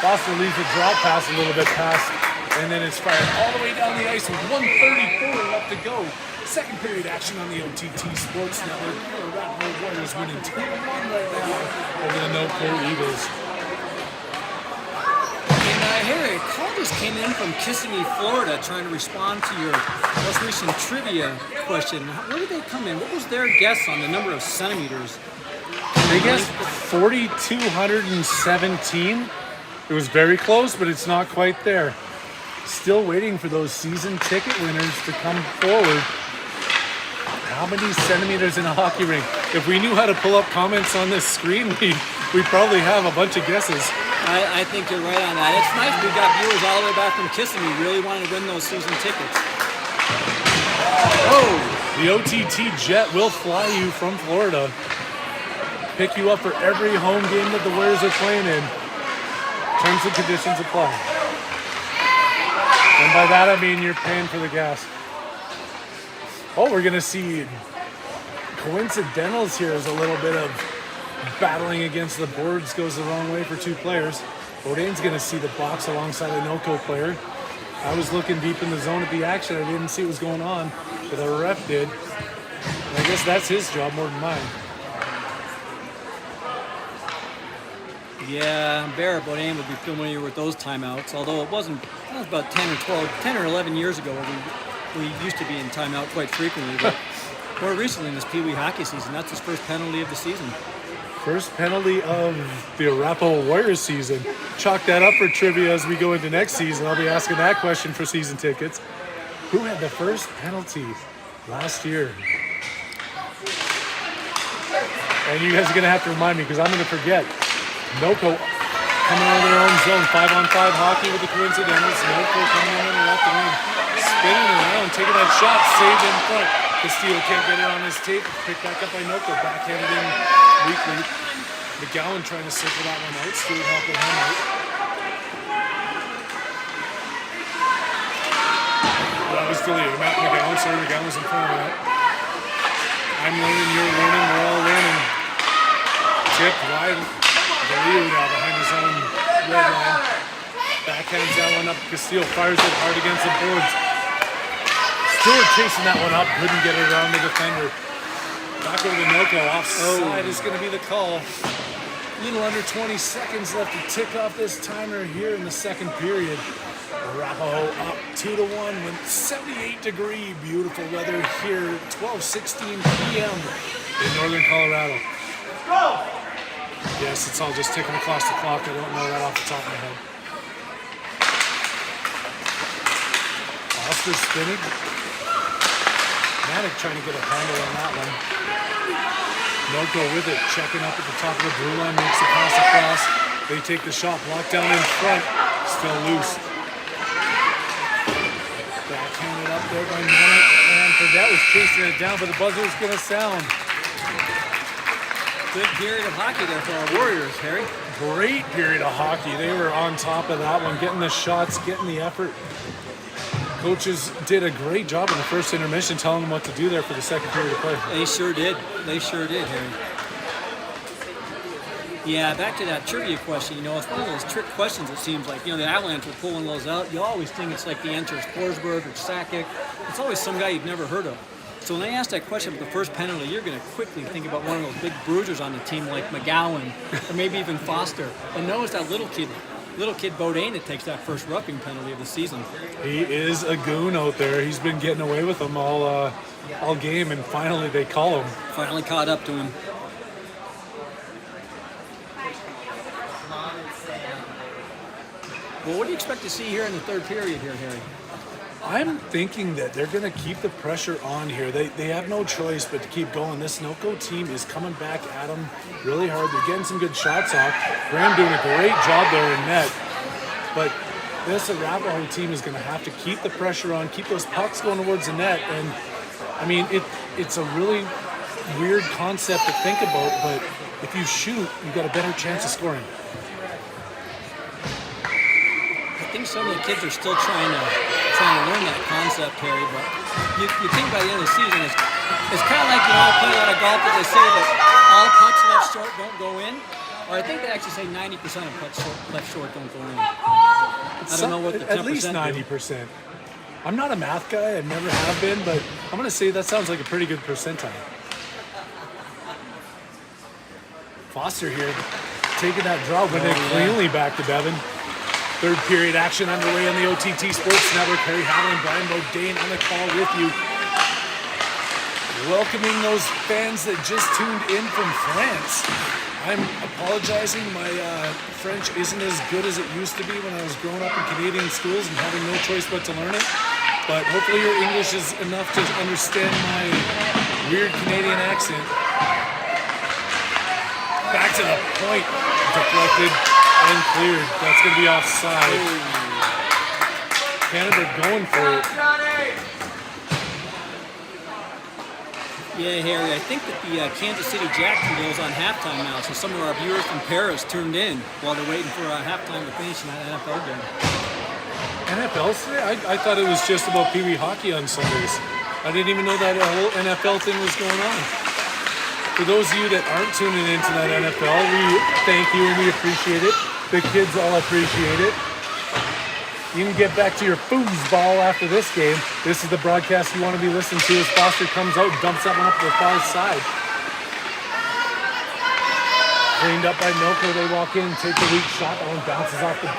Foster leaves a drop pass a little bit past, and then it's fired all the way down the ice with 1:34 left to go. Second period action on the OTT Sports Network. Your Arapahoe Warriors winning 2-1 right now over the NOCO Eagles.
And Harry, a call just came in from Kissimmee, Florida, trying to respond to your most recent trivia question. Where did they come in? What was their guess on the number of centimeters?
They guessed 4,217. It was very close, but it's not quite there. Still waiting for those season ticket winners to come forward. How many centimeters in a hockey rink? If we knew how to pull up comments on this screen, we'd probably have a bunch of guesses.
I think you're right on that. It's nice we got viewers all the way back from Kissimmee really wanting to win those season tickets.
Oh, the OTT jet will fly you from Florida. Pick you up for every home game that the Warriors are playing in. Terms and conditions apply. And by that I mean you're paying for the gas. Oh, we're going to see coincidentals here as a little bit of battling against the boards goes the wrong way for two players. Bodain's going to see the box alongside a NOCO player. I was looking deep in the zone at the action. I didn't see what was going on, but the ref did. And I guess that's his job more than mine.
Yeah, Barrett Bodain would be familiar with those timeouts, although that was about 10 or 11 years ago. We used to be in timeout quite frequently, but more recently in this Pee Wee hockey season, that's his first penalty of the season.
First penalty of the Arapahoe Warriors season. Chalk that up for trivia as we go into next season. I'll be asking that question for season tickets. Who had the first penalty last year? And you guys are going to have to remind me because I'm going to forget. NOCO coming out of their own zone. 5-on-5 hockey with the coincidentals. NOCO coming in on the left wing. Spinning around, taking that shot, saved in front. Castillo can't get it on his tape. Picked back up by NOCO. Backhanded in weakly. McGowan trying to circle that one out. Stewart helping him out. That was deleted. Matt McGowan. Sorry, McGowan was in front of that. I'm learning, you're learning, we're all learning. Tipped wide. Deleted now behind his own red line. Backhands that one up. Castillo fires it hard against the boards. Stewart chasing that one up. Couldn't get it around the defender. Back over to NOCO. Offside is going to be the call. A little under 20 seconds left to tick off this timer here in the second period. Arapahoe up 2-1 with 78-degree beautiful weather here, 12:16 p.m. in northern Colorado. Yes, it's all just ticking across the clock. I don't know that off the top of my head. Foster spinning. Maddock trying to get a handle on that one. NOCO with it, checking up at the top of the blue line, makes the pass across. They take the shot, blocked down in front, still loose. Backhanded up there by Maddock, and Fredette was chasing it down, but the buzzer was going to sound.
Good period of hockey there for our Warriors, Harry.
Great period of hockey. They were on top of that one, getting the shots, getting the effort. Coaches did a great job in the first intermission telling them what to do there for the second period of play.
They sure did. They sure did, Harry. Yeah, back to that trivia question. You know, it's one of those trick questions, it seems like. You know, the Avalanche were pulling those out. You always think it's like the answer is Forsberg or Sakic. It's always some guy you've never heard of. So when they ask that question about the first penalty, you're going to quickly think about one of those big bruisers on the team like McGowan or maybe even Foster. And notice that little kid Bodain that takes that first roughing penalty of the season.
He is a goon out there. He's been getting away with them all game, and finally they call him.
Finally caught up to him. Well, what do you expect to see here in the third period here, Harry?
I'm thinking that they're going to keep the pressure on here. They have no choice but to keep going. This NOCO team is coming back at them really hard. They're getting some good shots off. Graham doing a great job there in net. But this Arapahoe team is going to have to keep the pressure on, keep those pucks going towards the net. And, I mean, it's a really weird concept to think about, but if you shoot, you've got a better chance of scoring.
I think some of the kids are still trying to learn that concept, Harry, but you think by the end of the season, It's kind of like, you know, playing a lot of golf that they say that all putts left short don't go in. Or I think they actually say 90% of putts left short don't go in. I don't know what the 10%
At least 90%. I'm not a math guy. I never have been, but I'm going to say that sounds like a pretty good percentile. Foster here, taking that draw, but then cleanly back to Bevan. Third period action underway on the OTT Sports Network. Harry Haviland, Brian Bodane on the call with you. Welcoming those fans that just tuned in from France. I'm apologizing. My French isn't as good as it used to be when I was growing up in Canadian schools and having no choice but to learn it. But hopefully your English is enough to understand my weird Canadian accent. Back to the point, deflected and cleared. That's going to be offside. Canada going for it.
Yeah, Harry, I think that the Kansas City Jacksonville is on halftime now, so some of our viewers from Paris turned in while they're waiting for halftime to finish in that NFL game.
NFL today? I thought it was just about Pee Wee hockey on Sundays. I didn't even know that a whole NFL thing was going on. For those of you that aren't tuning into that NFL, we thank you and we appreciate it. The kids all appreciate it. You can get back to your foosball after this game. This is the broadcast you want to be listening to as Foster comes out and dumps that one up to the far side. Cleaned up by Milko. They walk in, take the weak shot. That one bounces off the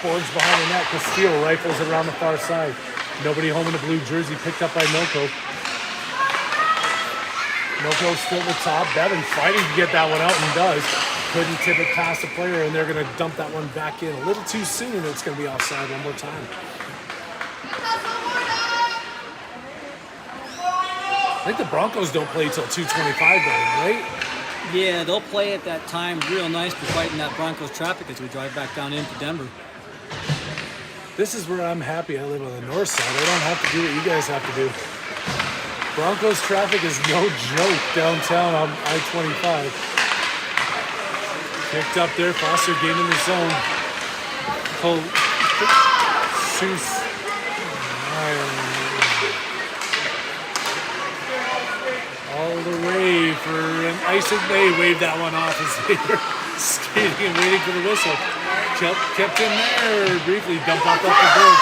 boards behind the net. Castillo rifles it around the far side. Nobody home in the blue jersey, picked up by Milko. Milko still at the top. Bevan fighting to get that one out and does. Couldn't tip it past the player, and they're going to dump that one back in a little too soon. It's going to be offside one more time. I think the Broncos don't play till 2:25 then, right?
Yeah, they'll play at that time real nice for fighting that Broncos traffic as we drive back down into Denver.
This is where I'm happy I live on the north side. I don't have to do what you guys have to do. Broncos traffic is no joke downtown on I-25. Picked up there, Foster gaining the zone. All the way for an icing. They waved that one off as they were skating and waiting for the whistle. Kept him there briefly, dumped off the board.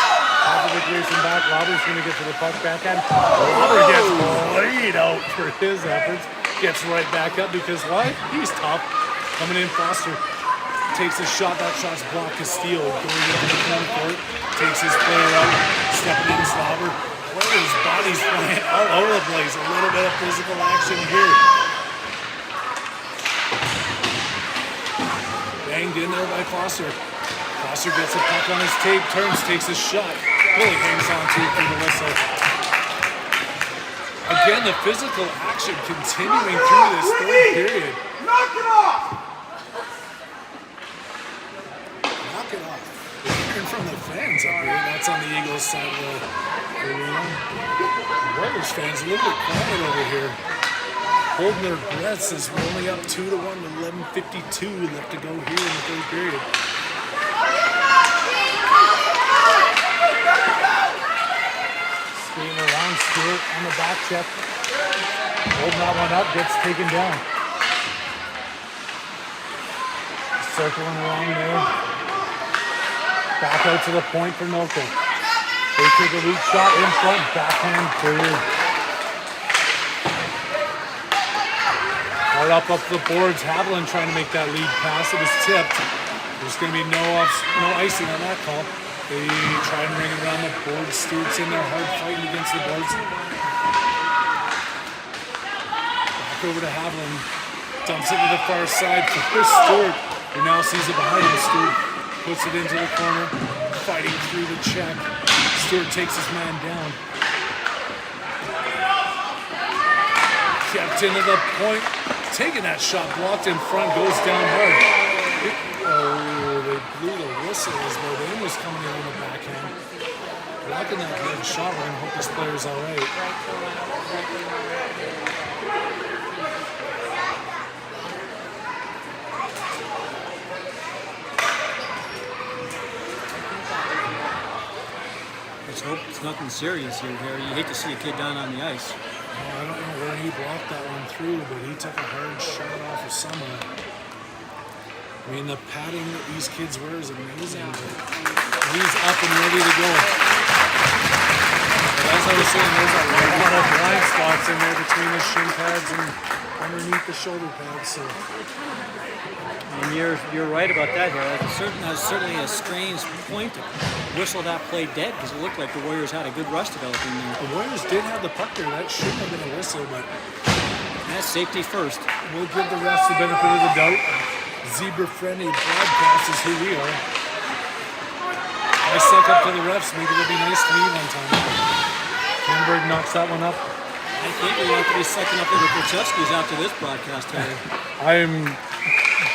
Popovic racing back. Robert's going to get to the puck backhand. Robert gets laid out for his efforts. Gets right back up because why? He's tough. Coming in, Foster takes a shot. That shot's blocked. Castillo going into the corner court. Takes his player out. Stepping in, Slobber. Players' bodies flying all over the place. A little bit of physical action here. Banged in there by Foster. Foster gets a puck on his tape, turns, takes a shot. Really hangs on to it for the whistle. Again, the physical action continuing through this third period.
Knock it off!
Knock it off. We're hearing from the fans up here. That's on the Eagles side of the arena. Warriors fans a little bit quiet over here. Holding their breaths as we're only up 2-1 with 11:52 left to go here in the third period. Skating around, Stewart on the back check. Holding that one up, gets taken down. Circling around there. Back out to the point for Milko. They take a weak shot in front, backhand cleared. Hard up the boards. Haviland trying to make that lead pass. It was tipped. There's going to be no icing on that call. They try and ring it around the boards. Stewart's in there hard fighting against the boards. Back over to Haviland. Dumps it to the far side for Stewart, who now sees it behind him. Stewart puts it into the corner, fighting through the check. Stewart takes his man down. Kept into the point, taking that shot, blocked in front, goes down hard. They blew the whistle as Bodane was coming in on the backhand. Blocking that good shot, we're going to hope this player's all right.
Let's hope it's nothing serious here, Harry. You hate to see a kid down on the ice.
I don't know where thought he blocked that one through, but he took a hard shot off of somewhere. I mean, the padding that these kids wear is amazing. But he's up and ready to go. But as I was saying, there's a lot of blind spots in there between the shin pads and underneath the shoulder pads. So.
And you're right about that here. That's certainly a strange point to whistle that play dead because it looked like the Warriors had a good rush developing there.
The Warriors did have the puck there. That shouldn't have been a whistle, but
that's safety first.
We'll give the refs the benefit of the doubt. Zebra-friendly broadcast is who we are. I suck up to the refs. Maybe they'll be nice to me one time. Hamburg knocks that one up.
I think we want to be sucking up to the Krzyzewskis after this broadcast, Harry.
I'm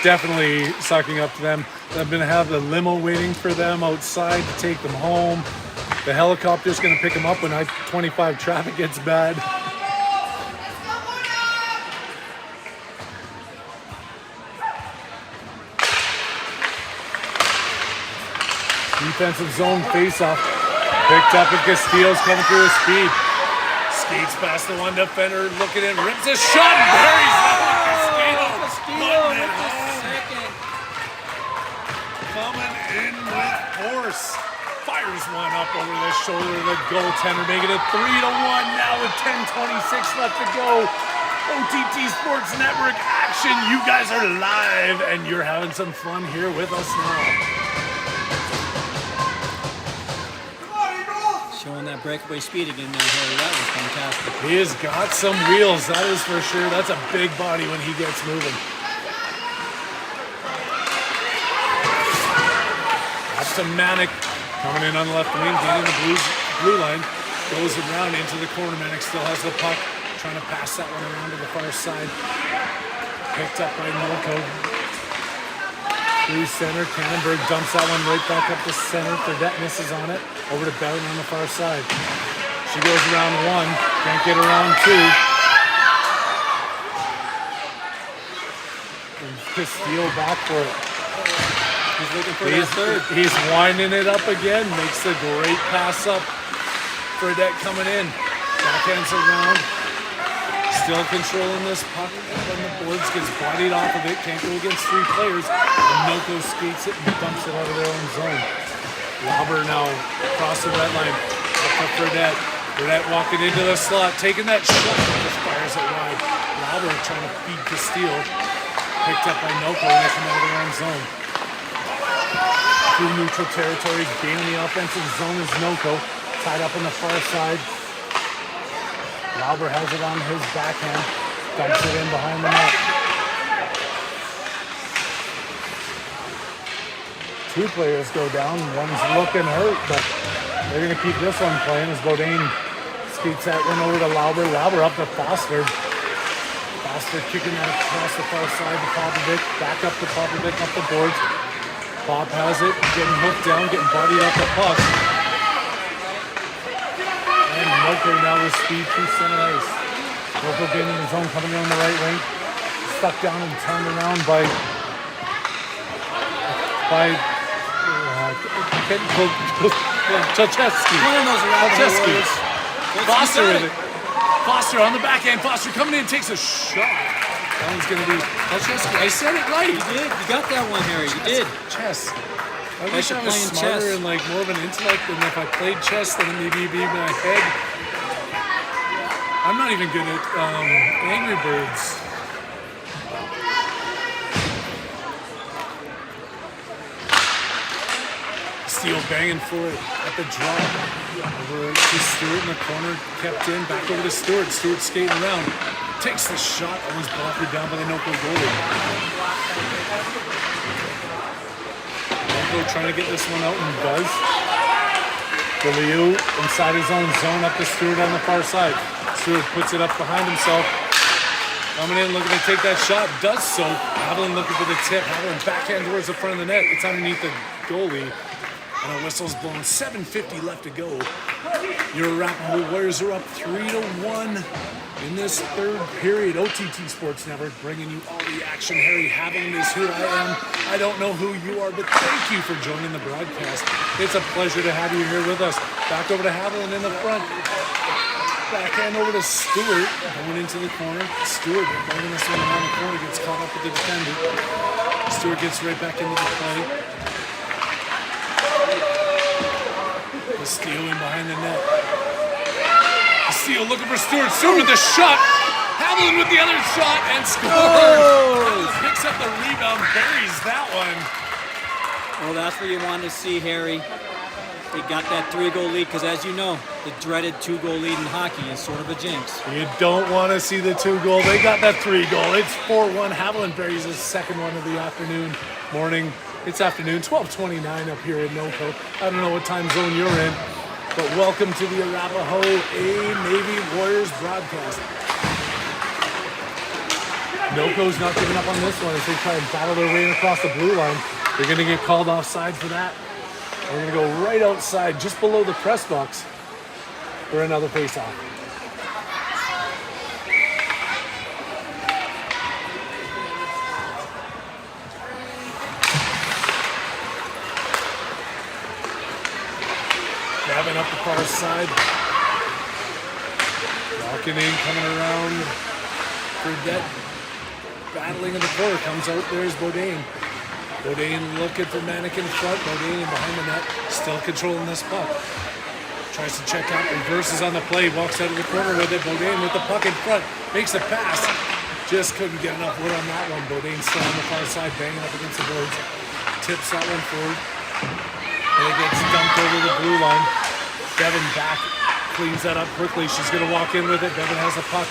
definitely sucking up to them. I'm going to have the limo waiting for them outside to take them home. The helicopter's going to pick them up when I-25 traffic gets bad. Defensive zone face-off. Picked up at Castillo's coming through his speed. Skates past the one defender, looking in, rips a shot, and buries that one. Castillo putting it home. Coming in with force. Fires one up over the shoulder of the goaltender, making it 3-1 now with 10:26 left to go. OTT Sports Network action. You guys are live, and you're having some fun here with us now.
Showing that breakaway speed again there, Harry. That was fantastic.
He has got some wheels, that is for sure. That's a big body when he gets moving. Up to Manic, coming in on the left wing, getting the blue line. Goes around into the corner. Manic still has the puck. Trying to pass that one around to the far side. Picked up by Milko. Through center, Cannonberg dumps that one right back up to center. Fredette misses on it. Over to Bellin on the far side. She goes around one, can't get around two. And Castillo back for it.
He's looking for that third.
He's winding it up again, makes a great pass up. Fredette coming in, backhands around. Still controlling this puck on the boards, gets bodied off of it, can't go against three players. And Milko skates it and dumps it out of their own zone. Lauber now across the red line, up for Fredette. Fredette walking into the slot, taking that shot, just fires it wide. Lauber trying to feed Castillo. Picked up by Milko and they come out of their own zone. Through neutral territory, gaining the offensive zone is Milko, tied up on the far side. Lauber has it on his backhand, dumps it in behind the net. Two players go down, one's looking hurt, but they're going to keep this one playing as Bodine skates that one over to Lauber. Lauber up to Foster. Foster kicking that across the far side to Popovic, back up to Popovic up the boards. Pop has it, getting hooked down, getting bodied up the puck. And Milko now with speed through center ice. Milko getting in his zone, coming around the right wing. Stuck down and turned around by Chalchevsky.
One of those
Chalchevsky.
Foster
with it. Foster on the backhand. Foster coming in, takes a shot. That one's going to be Chalchevsky. I said it right.
You did. You got that one, Harry. You did.
Chess. I
Like
wish I was
playing
smarter
chess.
and like more of an intellect, and if I played chess, then maybe it'd be my head. I'm not even good at Angry Birds. Steele banging for it at the drop. Over to Stewart in the corner, kept in, back over to Stewart. Stewart skating around, takes the shot, almost blocked down by the Noko goalie. Noko trying to get this one out and does. Galileu inside his own zone up to Stewart on the far side. Stewart puts it up behind himself. Coming in, looking to take that shot, does so. Haviland looking for the tip. Haviland backhand towards the front of the net. It's underneath the goalie. And a whistle's blown. 7:50 left to go. Your Arapahoe Warriors are up 3-1 in this third period. OTT Sports Network bringing you all the action. Harry Haviland is who I am. I don't know who you are, but thank you for joining the broadcast. It's a pleasure to have you here with us. Back over to Haviland in the front. Backhand over to Stewart, going into the corner. Stewart bringing this one around the corner, gets caught up with the defender. Stewart gets right back into the play. Castillo in behind the net. Castillo looking for Stewart. Stewart with the shot. Haviland with the other shot and scores. Haviland picks up the rebound, buries that one.
Well, that's what you wanted to see, Harry. They got that 3-goal lead because, as you know, the dreaded 2-goal lead in hockey is sort of a jinx.
You don't want to see the 2-goal. They got that 3-goal. It's 4-1. Haviland buries his second one of the afternoon, morning. It's afternoon, 12:29 up here in NOCO. I don't know what time zone you're in, but welcome to the Arapahoe Navy Warriors broadcast. NOCO's not giving up on this one as they try and battle their way across the blue line. They're going to get called offside for that. We're going to go right outside, just below the press box, for another face-off. Gavin up the far side. Walking in, coming around. Fredette battling in the corner. Comes out, there's Bourdain. Bourdain looking for Manic in front. Bourdain behind the net. Still controlling this puck. Tries to check out. Reverses on the play. Walks out of the corner with it. Bourdain with the puck in front. Makes a pass. Just couldn't get enough wood on that one. Bourdain still on the far side, banging up against the boards. Tips that one forward. And it gets dumped over the blue line. Devin back, cleans that up quickly. She's going to walk in with it. Devin has the puck,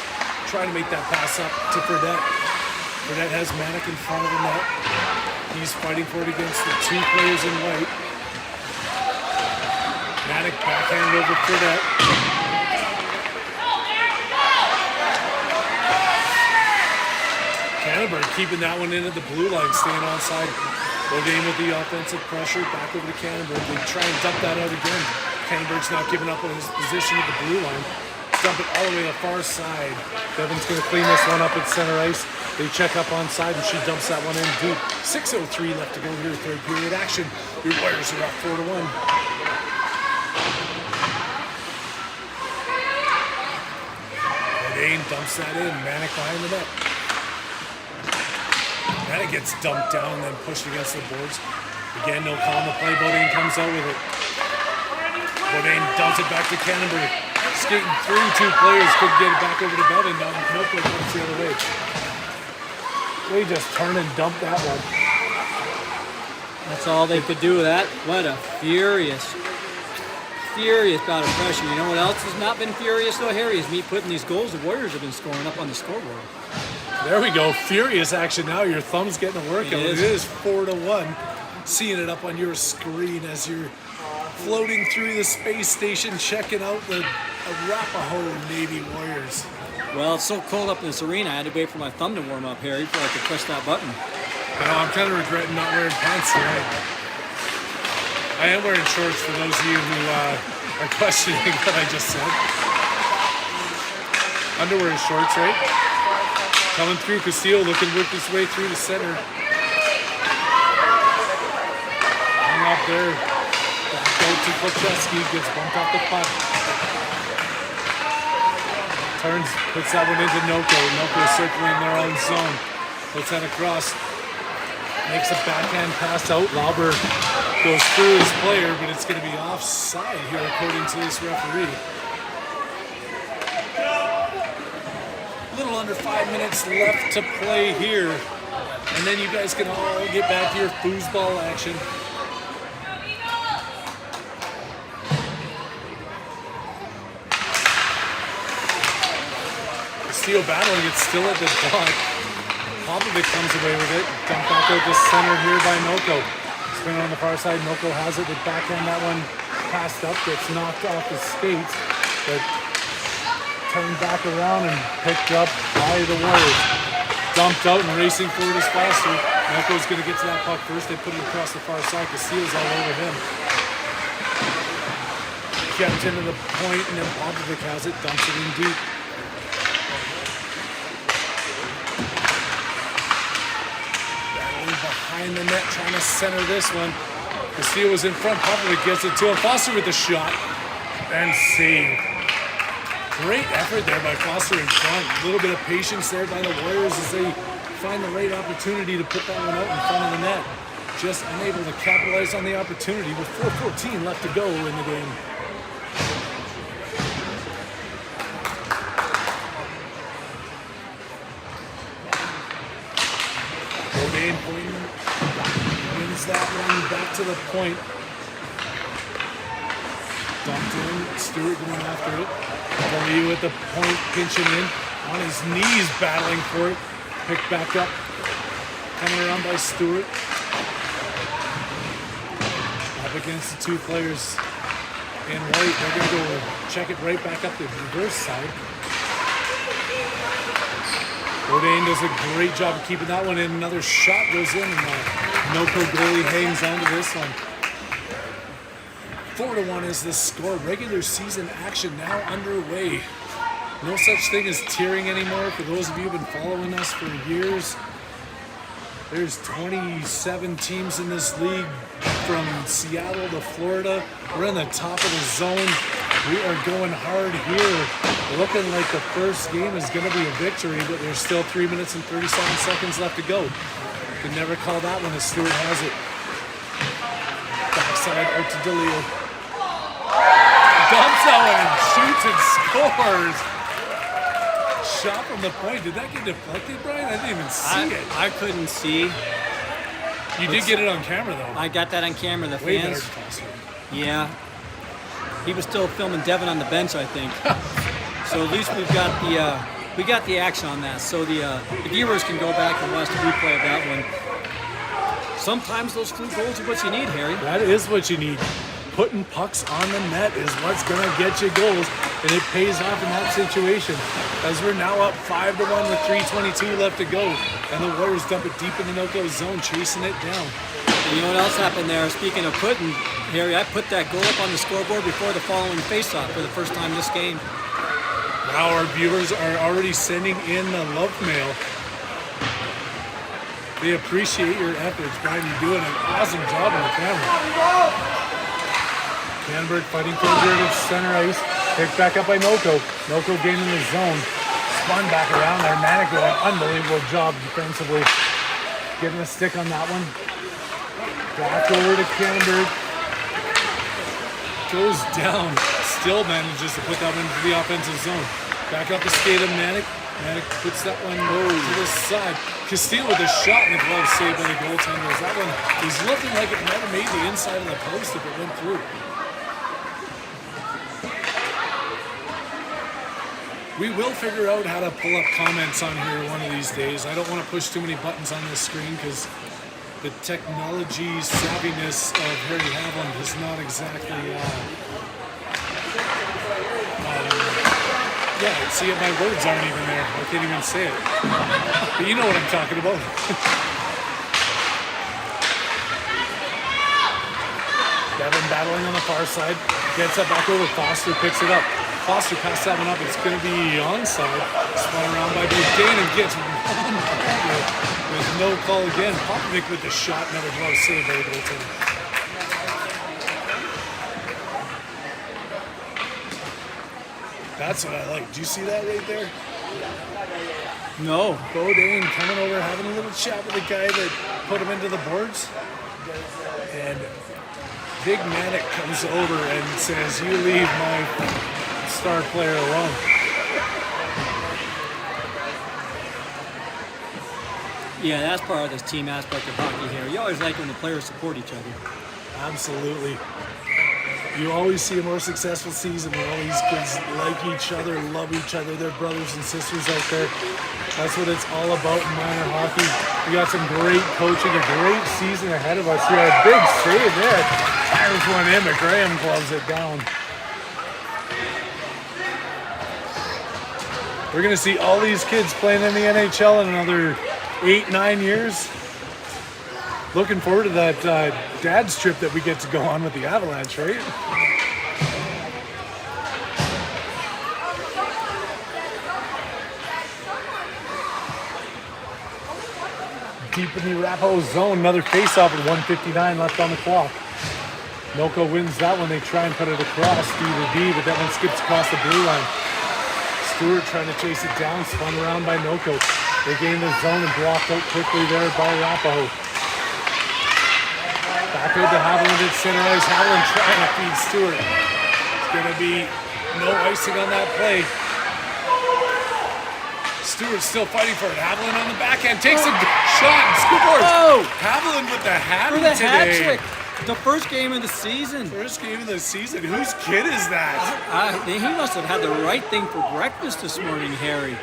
trying to make that pass up to Fredette. Fredette has Manic in front of the net. He's fighting for it against the two players in white. Manic backhand over Fredette. Canterbury keeping that one in at the blue line, staying onside. Bourdain with the offensive pressure, back over to Canterbury. They try and dump that out again. Canterbury's not giving up on his position at the blue line. Dump it all the way to the far side. Devin's going to clean this one up at center ice. They check up on side and she dumps that one in deep. 6:03 left to go here, third period action. Your Warriors are up 4-1. Bourdain dumps that in. Manic behind the net. Manic gets dumped down and then pushed against the boards. Again, no call on the play. Bourdain comes out with it. Bourdain dumps it back to Canterbury. Skating through two players, could get it back over to Bevan. Now Noco comes the other way. They just turn and dump that one.
That's all they could do with that. What a furious bout of pressure. You know what else has not been furious though, Harry? Is me putting these goals the Warriors have been scoring up on the scoreboard.
There we go. Furious action now. Your thumb's getting a workout. It is 4-1. Seeing it up on your screen as you're floating through the space station, checking out the Arapahoe Navy Warriors.
Well, it's so cold up in this arena, I had to wait for my thumb to warm up, Harry, before I could press that button.
I'm kind of regretting not wearing pants tonight. I am wearing shorts for those of you who are questioning what I just said. Underwear and shorts, right? Coming through, Castillo looking to work his way through the center. Hung up there. Go to Kocheski, gets bumped off the puck. Turns, puts that one into Noco. Noco circling their own zone. Puts that across. Makes a backhand pass out. Lauber goes through his player, but it's going to be offside here according to this referee. A little under 5 minutes left to play here. And then you guys can all get back to your foosball action. Steel battling, it's still at the dot. Popovic comes away with it. Dumped back out to center here by Noco. Spinning on the far side, Noco has it. The backhand, that one passed up, gets knocked off the skates, but turned back around and picked up by the Warriors. Dumped out and racing forward is faster. Noco's going to get to that puck first. They put it across the far side. Castillo's all over him. Kept into the point, and then Popovic has it. Dumps it in deep. Behind the net, trying to center this one. Castillo was in front. Popovic gets it to him. Foster with the shot and save. Great effort there by Foster in front. A little bit of patience there by the Warriors as they find the right opportunity to put that one out in front of the net. Just unable to capitalize on the opportunity with 4:14 left to go in the game. Bourdain pointing, wins that one back to the point. Dumped in, Stewart going after it. W at the point, pinching in, on his knees battling for it. Picked back up, coming around by Stewart. Up against the two players in white. They're going to go check it right back up the reverse side. Bourdain does a great job of keeping that one in. Another shot goes in, and Noco goalie hangs on to this one. 4-1 is the score. Regular season action now underway. No such thing as tearing anymore. For those of you who've been following us for years, there's 27 teams in this league from Seattle to Florida. We're in the top of the zone. We are going hard here. Looking like the first game is going to be a victory, but there's still 3 minutes and 37 seconds left to go. Can never call that one as Stewart has it. Backside out to DeLeo. Dumps that one and shoots and scores. Shot from the point. Did that get deflected, Brian? I didn't even see it.
I couldn't see.
You did get it on camera, though.
I got that on camera. The
Way
fans.
better than Foster.
Yeah. He was still filming Devin on the bench, I think. So at least we got the action on that. So the viewers can go back and watch the replay of that one. Sometimes those fluke goals are what you need, Harry.
That is what you need. Putting pucks on the net is what's going to get you goals, and it pays off in that situation. As we're now up 5-1 with 3:22 left to go, and the Warriors dump it deep in the no-go zone, chasing it down.
And you know what else happened there? Speaking of putting, Harry, I put that goal up on the scoreboard before the following faceoff for the first time this game.
Now our viewers are already sending in the love mail. They appreciate your efforts, Brian. You're doing an awesome job on the camera. Canberg fighting for the center ice. Picked back up by Noco. Noco gaining the zone. Spun back around there. Manic doing an unbelievable job defensively. Getting a stick on that one. Back over to Canberg. Goes down. Still manages to put that one into the offensive zone. Back up the skate of Manic. Manic puts that one to the side. Castillo with a shot in the glove saved by the goaltender. That one is looking like it might have made the inside of the post if it went through. We will figure out how to pull up comments on here one of these days. I don't want to push too many buttons on this screen because the technology savviness of Harry Havland is not exactly... yeah, see, my words aren't even there. I can't even say it. But you know what I'm talking about. Devin battling on the far side. Gets it back over. Foster picks it up. Foster passed that one up. It's going to be onside. Spun around by Bourdain and gets one with no call again. Popovic with the shot. Another glove save by the goaltender. That's what I like. Do you see that right there?
No.
Bourdain coming over, having a little chat with the guy that put him into the boards. And Big Manic comes over and says, "You leave my star player alone."
Yeah, that's part of this team aspect of hockey here. You always like when the players support each other.
Absolutely. You always see a more successful season when all these kids like each other, love each other, they're brothers and sisters out there. That's what it's all about in minor hockey. We got some great coaching, a great season ahead of us here. A big save there. Fires one in, but Graham gloves it down. We're going to see all these kids playing in the NHL in another 8-9 years. Looking forward to that dad's trip that we get to go on with the Avalanche, right? Deep in the Arapahoe zone, another face-off at 1:59 left on the clock. Noco wins that one. They try and put it across D to D, but that one skips across the blue line. Stewart trying to chase it down, spun around by Noko. They gain the zone and blocked out quickly there by Arapahoe. Back out to Haviland at center ice. Haviland trying to feed Stewart. It's going to be no icing on that play. Stewart's still fighting for it. Haviland on the backhand takes a shot and scores.
Oh!
Haviland with the hat
For the hat
today.
trick. The first game of the season.
First game of the season. Whose kid is that?
He must have had the right thing for breakfast this morning, Harry.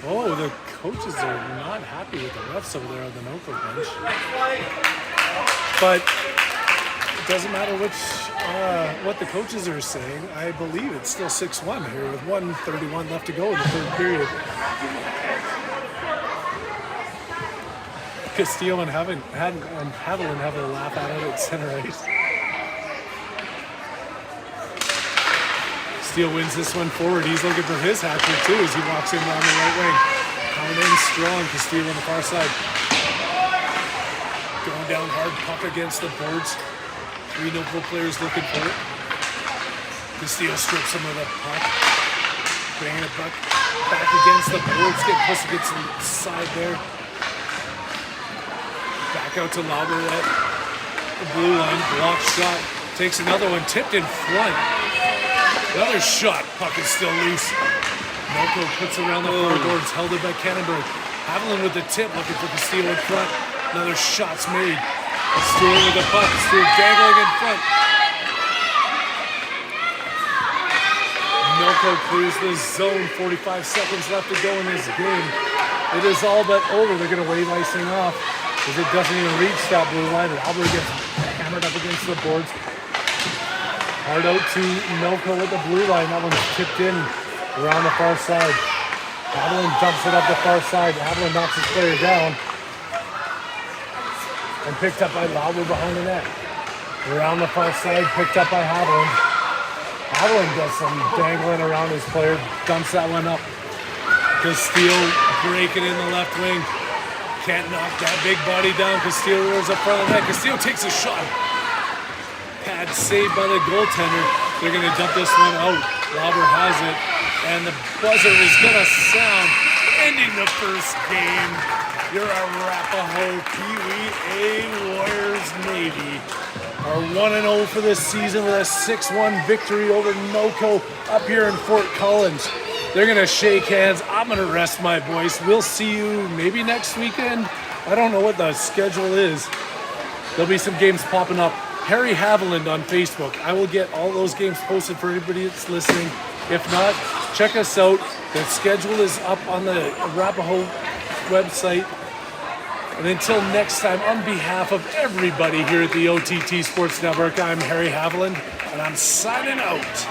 Oh, the coaches are not happy with the refs over there on the Noko bench. But it doesn't matter what the coaches are saying. I believe it's still 6-1 here with 1:31 left to go in the third period. Castillo and Haviland having a laugh at it at center ice. Steele wins this one forward. He's looking for his hat trick too as he walks in on the right wing. Coming in strong, Castillo on the far side. Going down hard, puck against the boards. 3 Noko players looking for it. Castillo strips him of the puck. Bringing it back against the boards. Getting pushed against the side there. Back out to Lauber at the blue line. Blocked shot. Takes another one. Tipped in front. Another shot. Puck is still loose. Noko puts around the far boards. Held it by Cannonberg. Haviland with the tip. Looking for Castillo in front. Another shot's made. Stewart with the puck. Stewart dangling in front. Noko clears the zone. 45 seconds left to go in this game. It is all but over. They're going to wave icing off as it doesn't even reach that blue line. And Albert gets hammered up against the boards. Hard out to Noko at the blue line. That one's tipped in around the far side. Haviland dumps it up the far side. Haviland knocks his player down. And picked up by Lauber behind the net. Around the far side, picked up by Haviland. Haviland does some dangling around his player. Dumps that one up. Castillo breaking in the left wing. Can't knock that big body down. Castillo was up front of the net. Castillo takes a shot. Pad saved by the goaltender. They're going to dump this one out. Lauber has it. And the buzzer is going to sound. Ending the first game. Your Arapahoe PWA Warriors Navy are 1-0 for this season with a 6-1 victory over Noko up here in Fort Collins. They're going to shake hands. I'm going to rest my voice. We'll see you maybe next weekend. I don't know what the schedule is. There'll be some games popping up. Harry Haviland on Facebook. I will get all those games posted for anybody that's listening. If not, check us out. The schedule is up on the Arapahoe website. And until next time, on behalf of everybody here at the OTT Sports Network, I'm Harry Haviland, and I'm signing out.